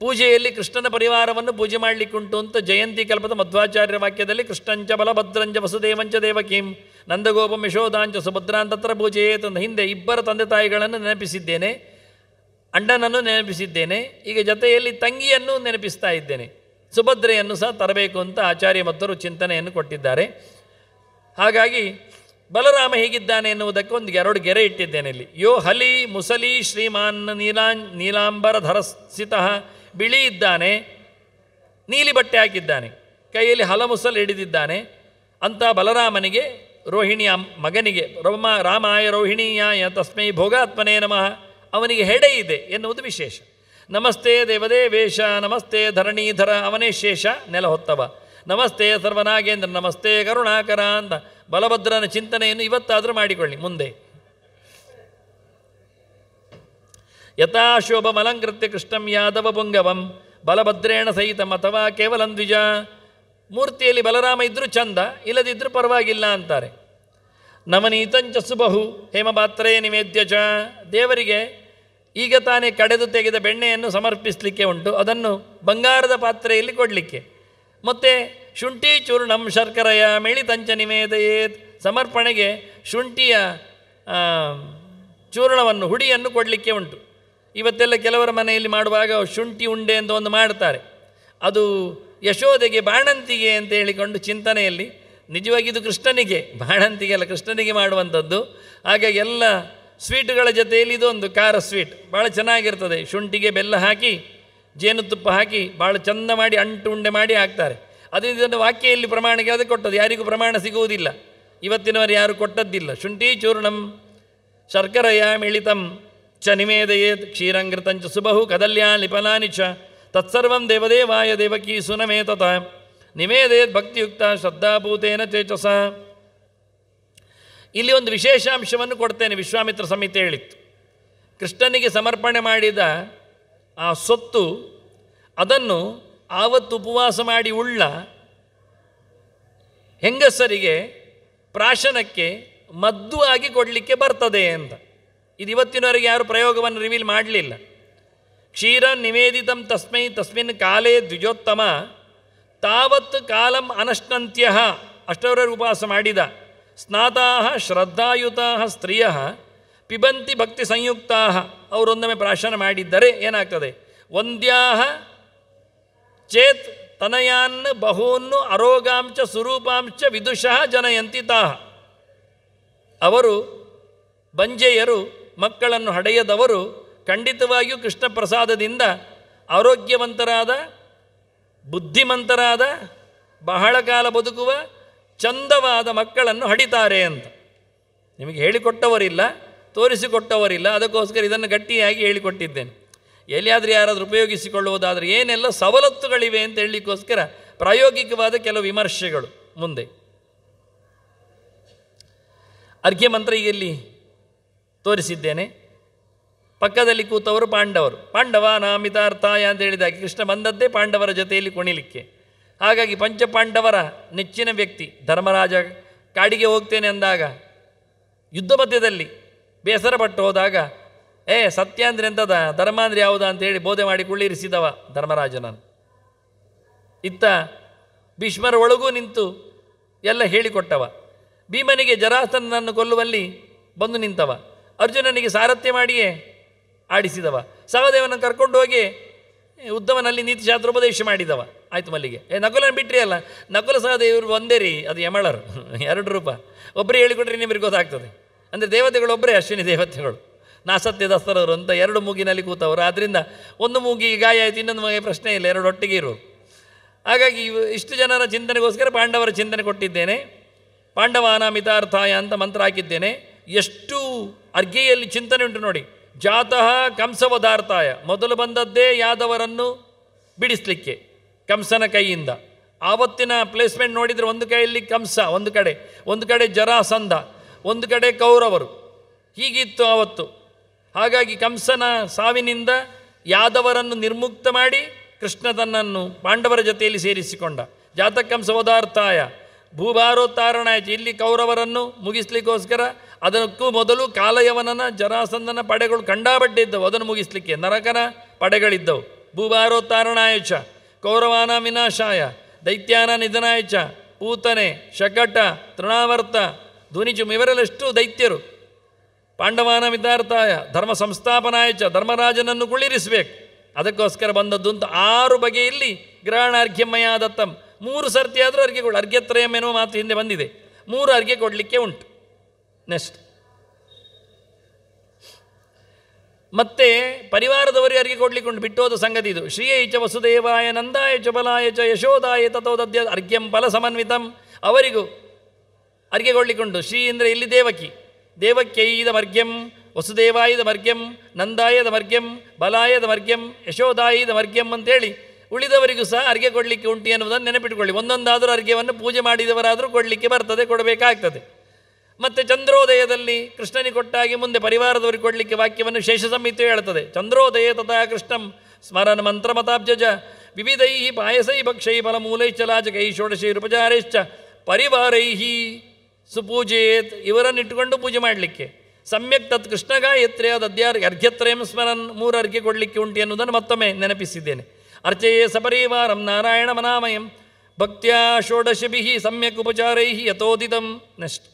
ಪೂಜೆಯಲ್ಲಿ ಕೃಷ್ಣನ ಪರಿವಾರವನ್ನು ಪೂಜೆ ಮಾಡಲಿಕ್ಕುಂಟು ಅಂತ ಜಯಂತಿ ಕಲ್ಪದ ಮಧ್ವಾಚಾರ್ಯ ವಾಕ್ಯದಲ್ಲಿ ಕೃಷ್ಣಂಚ ಬಲಭದ್ರಂಚ ವಸುದೇವಂಚ ದೇವಕೀಂ ನಂದಗೋಪಂ ಯಶೋದಾಂಚ ಸುಭದ್ರಾಂತತ್ರ ಪೂಜೆಯೇತ್ ಅಂತ ಹಿಂದೆ 2 ತಂದೆ ತಾಯಿಗಳನ್ನು ನೆನಪಿಸಿದ್ದೇನೆ, ಅಣ್ಣನನ್ನು ನೆನಪಿಸಿದ್ದೇನೆ. ಈಗ ಜೊತೆಯಲ್ಲಿ ತಂಗಿಯನ್ನು ನೆನಪಿಸ್ತಾ ಇದ್ದೇನೆ. ಸುಭದ್ರೆಯನ್ನು ಸಹ ತರಬೇಕು ಅಂತ ಆಚಾರ್ಯ ಮತ್ತರು ಚಿಂತನೆಯನ್ನು ಕೊಟ್ಟಿದ್ದಾರೆ. ಹಾಗಾಗಿ ಬಲರಾಮ ಹೇಗಿದ್ದಾನೆ ಎನ್ನುವುದಕ್ಕೆ ಒಂದು 2 ಗೆರೆ ಇಟ್ಟಿದ್ದೇನೆ ಇಲ್ಲಿ. ಯೋ ಹಲಿ ಮುಸಲಿ ಶ್ರೀಮಾನ್ ನೀಲಾಂಬರ ಧರಸಿತಃ, ಬಿಳಿ ಇದ್ದಾನೆ, ನೀಲಿ ಬಟ್ಟೆ ಹಾಕಿದ್ದಾನೆ, ಕೈಯಲ್ಲಿ ಹಲಮುಸಲು ಹಿಡಿದಿದ್ದಾನೆ ಅಂತ ಬಲರಾಮನಿಗೆ ರೋಹಿಣಿಯ ಮಗನಿಗೆ ರಾಮಾಯ ರೋಹಿಣಿಯಾಯ ತಸ್ಮೈ ಭೋಗಾತ್ಮನೇ ನಮಃ, ಅವನಿಗೆ ಹೆಡೆ ಇದೆ ಎನ್ನುವುದು ವಿಶೇಷ. ನಮಸ್ತೆ ದೇವದೇವೇಶ, ನಮಸ್ತೆ ಧರಣೀಧರ, ಅವನೇ ಶೇಷ ನೆಲ ಹೊತ್ತವ, ನಮಸ್ತೆ ಸರ್ವನಾಗೇಂದ್ರ, ನಮಸ್ತೆ ಕರುಣಾಕರ ಅಂತ ಬಲಭದ್ರನ ಚಿಂತನೆಯನ್ನು ಇವತ್ತಾದರೂ ಮಾಡಿಕೊಳ್ಳಿ. ಮುಂದೆ ಯಥಾಶೋಭಮಲಂಕೃತ್ಯ ಕೃಷ್ಣಂ ಯಾದವ ಪುಂಗವಂ ಬಲಭದ್ರೇಣ ಸಹಿತಂ ಅಥವಾ ಕೇವಲಂ ದ್ವಿಜ. ಮೂರ್ತಿಯಲ್ಲಿ ಬಲರಾಮ ಇದ್ದರೂ ಚಂದ, ಇಲ್ಲದಿದ್ದರೂ ಪರವಾಗಿಲ್ಲ ಅಂತಾರೆ. ನವನೀತಂಚ ಸುಬಹು ಹೇಮಪಾತ್ರೇ ನಿವೇದ್ಯ ಚ, ದೇವರಿಗೆ ಈಗ ತಾನೇ ಕಡೆದು ತೆಗೆದ ಬೆಣ್ಣೆಯನ್ನು ಸಮರ್ಪಿಸಲಿಕ್ಕೆ ಉಂಟು, ಅದನ್ನು ಬಂಗಾರದ ಪಾತ್ರೆಯಲ್ಲಿ ಕೊಡಲಿಕ್ಕೆ. ಮತ್ತು ಶುಂಠಿ ಚೂರ್ಣಂ ಶರ್ಕರೆಯ ಮೆಳಿತಂಚ ನಿವೇದಯೇತ್, ಸಮರ್ಪಣೆಗೆ ಶುಂಠಿಯ ಚೂರ್ಣವನ್ನು ಹುಡಿಯನ್ನು ಕೊಡಲಿಕ್ಕೆ ಉಂಟು. ಇವತ್ತೆಲ್ಲ ಕೆಲವರ ಮನೆಯಲ್ಲಿ ಮಾಡುವಾಗ ಶುಂಠಿ ಉಂಡೆ ಅಂತ ಒಂದು ಮಾಡ್ತಾರೆ, ಅದು ಯಶೋದೆಗೆ ಬಾಣಂತಿಗೆ ಅಂತ ಹೇಳಿಕೊಂಡು ಚಿಂತನೆಯಲ್ಲಿ, ನಿಜವಾಗಿ ಇದು ಕೃಷ್ಣನಿಗೆ, ಬಾಣಂತಿಗೆ ಅಲ್ಲ ಕೃಷ್ಣನಿಗೆ ಮಾಡುವಂಥದ್ದು. ಹಾಗಾಗಿ ಎಲ್ಲ ಸ್ವೀಟುಗಳ ಜೊತೆಯಲ್ಲಿ ಇದೊಂದು ಖಾರ ಸ್ವೀಟ್ ಭಾಳ ಚೆನ್ನಾಗಿರ್ತದೆ. ಶುಂಠಿಗೆ ಬೆಲ್ಲ ಹಾಕಿ ಜೇನುತುಪ್ಪ ಹಾಕಿ ಭಾಳ ಚೆಂದ ಮಾಡಿ ಅಂಟು ಉಂಡೆ ಮಾಡಿ ಹಾಕ್ತಾರೆ. ಅದರಿಂದ ಇದನ್ನು ವಾಕ್ಯಲ್ಲಿ ಪ್ರಮಾಣಕ್ಕೆ ಅದು ಕೊಟ್ಟದ್ದು, ಯಾರಿಗೂ ಪ್ರಮಾಣ ಸಿಗುವುದಿಲ್ಲ, ಇವತ್ತಿನವರು ಯಾರು ಕೊಟ್ಟದ್ದಿಲ್ಲ. ಶುಂಠಿ ಚೂರ್ಣಂ ಶರ್ಕರೆಯ ಮಿಳಿತಂ ಚ ನಿವೇದಯೇತ್ ಕ್ಷೀರಂಗೃತಂಚ ಸುಬಹು ಕದಲ್ಯಾ ಲಿಪಲಾನಿ ಚ ತತ್ಸರ್ವಂ ದೇವದೇವಾಯ ದೇವಕೀ ಸುನಮೇ ತತ ನಿವೇದಯೇತ್ ಭಕ್ತಿಯುಕ್ತ ಶ್ರದ್ಧಾಭೂತೇನ ಚೇತಸ. ಇಲ್ಲಿ ಒಂದು ವಿಶೇಷಾಂಶವನ್ನು ಕೊಡ್ತೇನೆ. ವಿಶ್ವಾಮಿತ್ರ ಸಂಹಿತೆ ಹೇಳಿತ್ತು, ಕೃಷ್ಣನಿಗೆ ಸಮರ್ಪಣೆ ಮಾಡಿದ ಆ ಸೊತ್ತು ಅದನ್ನು ಆವತ್ತು ಉಪವಾಸ ಮಾಡಿ ಉಳ್ಳ ಹೆಂಗಸರಿಗೆ ಪ್ರಾಶನಕ್ಕೆ ಮದ್ದು ಆಗಿ ಕೊಡಲಿಕ್ಕೆ ಬರ್ತದೆ ಅಂತ. ಇದು ಇವತ್ತಿನವರೆಗೆ ಯಾರು ಪ್ರಯೋಗವನ್ನು ರಿವೀಲ್ ಮಾಡಲಿಲ್ಲ. ಕ್ಷೀರ ನಿವೇದಿತಂ ತಸ್ಮೈ ತಸ್ಮಿನ್ ಕಾಲೇ ದ್ವಿಜೋತ್ತಮ ತಾವತ್ ಕಾಲಂ ಅನಶ್ನಂತ್ಯ ಅಷ್ಟವರೆಗೂ ಉಪವಾಸ ಮಾಡಿದ ಸ್ನಾತಾ ಶ್ರದ್ಧಾಯುತಾ ಸ್ತ್ರೀಯ ಪಿಬಂತಿ ಭಕ್ತಿ ಸಂಯುಕ್ತಾ ಅವರೊಂದೊಮ್ಮೆ ಪ್ರಾಶನ ಮಾಡಿದ್ದರೆ ಏನಾಗ್ತದೆ? ವಂದ್ಯಾ ಚೇತ್ ತನಯಾನ್ ಬಹೂನ್ನು ಅರೋಗಾಂಚ ಸ್ವರೂಪಾಂಚ ವಿದುಷಃ ಜನಯಂತಿ ತಾಹ. ಅವರು ಬಂಜೆಯರು, ಮಕ್ಕಳನ್ನು ಹಡೆಯದವರು ಖಂಡಿತವಾಗಿಯೂ ಕೃಷ್ಣ ಪ್ರಸಾದದಿಂದ ಆರೋಗ್ಯವಂತರಾದ, ಬುದ್ಧಿಮಂತರಾದ, ಬಹಳ ಕಾಲ ಬದುಕುವ ಚಂದವಾದ ಮಕ್ಕಳನ್ನು ಹಡಿತಾರೆ ಅಂತ. ನಿಮಗೆ ಹೇಳಿಕೊಟ್ಟವರಿಲ್ಲ, ತೋರಿಸಿಕೊಟ್ಟವರಿಲ್ಲ, ಅದಕ್ಕೋಸ್ಕರ ಇದನ್ನು ಗಟ್ಟಿಯಾಗಿ ಹೇಳಿಕೊಟ್ಟಿದ್ದೇನೆ. ಎಲ್ಲಿಯಾದರೂ ಯಾರಾದರೂ ಉಪಯೋಗಿಸಿಕೊಳ್ಳುವುದಾದರೆ ಏನೆಲ್ಲ ಸವಲತ್ತುಗಳಿವೆ ಅಂತ ಹೇಳಲಿಕ್ಕೋಸ್ಕರ ಪ್ರಾಯೋಗಿಕವಾದ ಕೆಲವು ವಿಮರ್ಶೆಗಳು ಮುಂದೆ. ಅರ್ಘ್ಯ ಮಂತ್ರ ಈಗ ಇಲ್ಲಿ ತೋರಿಸಿದ್ದೇನೆ. ಪಕ್ಕದಲ್ಲಿ ಕೂತವರು ಪಾಂಡವರು. ಪಾಂಡವ ನಾಮಿತಾರ್ಥಾಯ ಅಂತ ಹೇಳಿದಾಗ ಕೃಷ್ಣ ಬಂದದ್ದೇ ಪಾಂಡವರ ಜೊತೆಯಲ್ಲಿ ಕುಣಿಲಿಕ್ಕೆ. ಹಾಗಾಗಿ ಪಂಚಪಾಂಡವರ ನೆಚ್ಚಿನ ವ್ಯಕ್ತಿ ಧರ್ಮರಾಜ ಕಾಡಿಗೆ ಹೋಗ್ತೇನೆ ಅಂದಾಗ, ಯುದ್ಧ ಮಧ್ಯದಲ್ಲಿ ಬೇಸರ ಪಟ್ಟು ಹೋದಾಗ, ಸತ್ಯ ಅಂದರೆ ಎಂಥದ, ಧರ್ಮ ಅಂದರೆ ಯಾವುದಾ ಅಂತೇಳಿ ಬೋಧೆ ಮಾಡಿ ಕುಳ್ಳಿರಿಸಿದವ ಧರ್ಮರಾಜನನ್ನು. ಇತ್ತ ಭೀಷ್ಮರ ಒಳಗೂ ನಿಂತು ಎಲ್ಲ ಹೇಳಿಕೊಟ್ಟವ. ಭೀಮನಿಗೆ ಜರಾಸಂಧನನ್ನು ಕೊಲ್ಲುವಲ್ಲಿ ಬಂದು ನಿಂತವ. ಅರ್ಜುನನಿಗೆ ಸಾರಥ್ಯ ಮಾಡಿಯೇ ಆಡಿಸಿದವ. ಸಹದೇವನನ್ನು ಕರ್ಕೊಂಡು ಹೋಗಿ ಉದ್ದವನಲ್ಲಿ ನೀತಿಶಾಸ್ತ್ರ ಉಪದೇಶ ಮಾಡಿದವ. ಆಯ್ತು ಮಲ್ಲಿಗೆ. ನಕುಲನ ಬಿಟ್ಟರೆ ಅಲ್ಲ, ನಕುಲ ಸಹದೇವರು ಒಂದೇ ರೀ, ಅದು ಯಮಳರು 2 ರೂಪ. ಒಬ್ಬರೇ ಹೇಳಿಕೊಟ್ರೆ ನಿಮಗೆ ಗೊತ್ತಾಗ್ತದೆ. ಅಂದರೆ ದೇವತೆಗಳು ಒಬ್ಬರೇ, ಅಶ್ವಿನಿ ದೇವತೆಗಳು, ನಾಸತ್ಯ ದಸ್ತರವರು ಅಂತ 2 ಮೂಗಿನಲ್ಲಿ ಕೂತವರು. ಆದ್ದರಿಂದ ಒಂದು ಮೂಗಿಗೆ ಗಾಯ ಆಯಿತು, ಇನ್ನೊಂದು ಮೂಗಿಗೆ ಪ್ರಶ್ನೆ ಇಲ್ಲ, 2 ಒಟ್ಟಿಗೆ ಇರೋರು. ಹಾಗಾಗಿ ಇಷ್ಟು ಜನರ ಚಿಂತನೆಗೋಸ್ಕರ ಪಾಂಡವರ ಚಿಂತನೆ ಕೊಟ್ಟಿದ್ದೇನೆ. ಪಾಂಡವಾನಾಮಿತಾರ್ಥಾಯ ಅಂತ ಮಂತ್ರ ಹಾಕಿದ್ದೇನೆ. ಎಷ್ಟು ಅರ್ಘ್ಯೆಯಲ್ಲಿ ಚಿಂತನೆ ಉಂಟು ನೋಡಿ. ಜಾತಃ ಕಂಸವಧಾರ್ಥಾಯ, ಮೊದಲು ಬಂದದ್ದೇ ಯಾದವರನ್ನು ಬಿಡಿಸಲಿಕ್ಕೆ ಕಂಸನ ಕೈಯಿಂದ. ಆವತ್ತಿನ ಪ್ಲೇಸ್ಮೆಂಟ್ ನೋಡಿದರೆ ಒಂದು ಕೈಯಲ್ಲಿ ಕಂಸ, ಒಂದು ಕಡೆ ಜರಾಸಂಧ, ಒಂದು ಕಡೆ ಕೌರವರು, ಹೀಗಿತ್ತು ಆವತ್ತು. ಹಾಗಾಗಿ ಕಂಸನ ಸಾವಿನಿಂದ ಯಾದವರನ್ನು ನಿರ್ಮುಕ್ತ ಮಾಡಿ ಕೃಷ್ಣ ತನ್ನನ್ನು ಪಾಂಡವರ ಜೊತೆಯಲ್ಲಿ ಸೇರಿಸಿಕೊಂಡ. ಜಾತಕಂಸವಧಾರ್ಥಾಯ ಭೂಭಾರೋತ್ತಾರಣಾಯ, ಇಲ್ಲಿ ಕೌರವರನ್ನು ಮುಗಿಸ್ಲಿಕ್ಕೋಸ್ಕರ ಅದಕ್ಕೂ ಮೊದಲು ಕಾಲಯವನನ ಜರಾಸಂಧನ ಪಡೆಗಳು ಕಂಡಾಬಡ್ಡಿದ್ದವು, ಅದನ್ನು ಮುಗಿಸ್ಲಿಕ್ಕೆ ನರಕನ ಪಡೆಗಳಿದ್ದವು. ಭೂಭಾರೋತ್ತಾರಣಾಯ ಚ ಕೌರವಾನ ವಿನಾಶಾಯ ದೈತ್ಯಾನ ನಿಧನಾಯ ಚ ಪೂತನೆ ಶಕಟ ತೃಣಾವರ್ತ ಧ್ವನಿಚುಮ್, ಇವರೆಲ್ಲಷ್ಟು ದೈತ್ಯರು. ಪಾಂಡವಾನ ಮಿತಾರ್ಥಾಯ ಧರ್ಮ ಸಂಸ್ಥಾಪನಾಯ ಚ, ಧರ್ಮರಾಜನನ್ನು ಕುಳ್ಳಿರಿಸಬೇಕು, ಅದಕ್ಕೋಸ್ಕರ ಬಂದದ್ದು ಅಂತ 6 ಬಗೆಯಲ್ಲಿ ಗ್ರಹಣಾರ್ಘ್ಯಮಯ ದತ್ತಂ. 3 ಸರ್ತಿ ಆದರೂ ಅರ್ಘ್ಯಗಳು, ಅರ್ಘ್ಯತ್ರಯಂ ಎನ್ನುವ ಮಾತು ಹಿಂದೆ ಬಂದಿದೆ. 3 ಅರ್ಘ್ಯ ಕೊಡಲಿಕ್ಕೆ ಉಂಟು. ನೆಕ್ಸ್ಟ್ ಮತ್ತೆ ಪರಿವಾರದವರಿಗೆ ಅರ್ಘ್ಯ ಕೊಡಲಿಕ್ಕೆ ಉಂಟು. ಬಿಟ್ಟೋದ ಸಂಗತಿ ಇದು. ಶ್ರೀಯೈ ಚ ವಸುದೇವಾಯ ನಂದಾಯ ಚ ಬಲಾಯ ಚ ಯಶೋದಾಯ ತಥೋದದ್ಯ ಅರ್ಘ್ಯಂ ಫಲ ಸಮನ್ವಿತಂ, ಅವರಿಗೂ ಅರ್ಘ್ಯ ಕೊಡಲಿಕ್ಕುಂಟು. ಶ್ರೀ ಅಂದರೆ ಇಲ್ಲಿ ದೇವಕಿ, ದೇವಕ್ಯೈದಮರ್ಘ್ಯಂ ವಸುದೇವಾಯದಮರ್ಘ್ಯಂ ನಂದಾಯದಮರ್ಘ್ಯಂ ಬಲಾಯದಮರ್ಘ್ಯಂ ಯಶೋದಾಯದಮರ್ಘ್ಯಂ ಅಂತೇಳಿ ಉಳಿದವರಿಗೂ ಸಹ ಅರ್ಘ್ಯ ಕೊಡಲಿಕ್ಕೆ ಉಂಟು ಎನ್ನುವುದನ್ನು ನೆನಪಿಟ್ಟುಕೊಳ್ಳಿ. ಒಂದೊಂದಾದರೂ ಅರ್ಘ್ಯವನ್ನು ಪೂಜೆ ಮಾಡಿದವರಾದರೂ ಕೊಡಲಿಕ್ಕೆ ಬರ್ತದೆ, ಕೊಡಬೇಕಾಗ್ತದೆ. ಮತ್ತು ಚಂದ್ರೋದಯದಲ್ಲಿ ಕೃಷ್ಣನಿಗೆ ಕೊಟ್ಟಾಗಿ ಮುಂದೆ ಪರಿವಾರದವರಿಗೆ ಕೊಡಲಿಕ್ಕೆ ವಾಕ್ಯವನ್ನು ಶೇಷ ಸಂಹಿತೆ ಹೇಳ್ತದೆ. ಚಂದ್ರೋದಯ ತಥಾ ಕೃಷ್ಣಂ ಸ್ಮರಣ ಮಂತ್ರ ಮತಾಬ್ಜ ವಿವಿಧೈ ಪಾಯಸೈ ಭಕ್ಷೈ ಫಲಮೂಲೈಶ್ಚಲಾಚಕೈ ಷೋಡಶೈರುಪಚಾರೈಶ್ಚ ಪರಿವಾರೈ ಸುಪೂಜೆಯೇತ್, ಇವರನ್ನಿಟ್ಟುಕೊಂಡು ಪೂಜೆ ಮಾಡಲಿಕ್ಕೆ. ಸಮ್ಯಕ್ ತತ್ ಕೃಷ್ಣ ಗಾಯತ್ರಿ ಅರ್ಘ್ಯತ್ರಯಂ ಸ್ಮರನ್, 3 ಅರ್ಘ್ಯ ಕೊಡಲಿಕ್ಕೆ ಉಂಟು ಎನ್ನುವುದನ್ನು ಮತ್ತೊಮ್ಮೆ ನೆನಪಿಸಿದ್ದೇನೆ. ಅರ್ಚಯೇ ಸಪರಿವಾರಂ ನಾರಾಯಣ ಮನಾಮಯಂ ಭಕ್ತ್ಯಾ ಷೋಡಶಭಿಃ ಸಮ್ಯಕ್ ಉಪಚಾರೈ ಯಥೋದಿತಂ. ನೆಕ್ಸ್ಟ್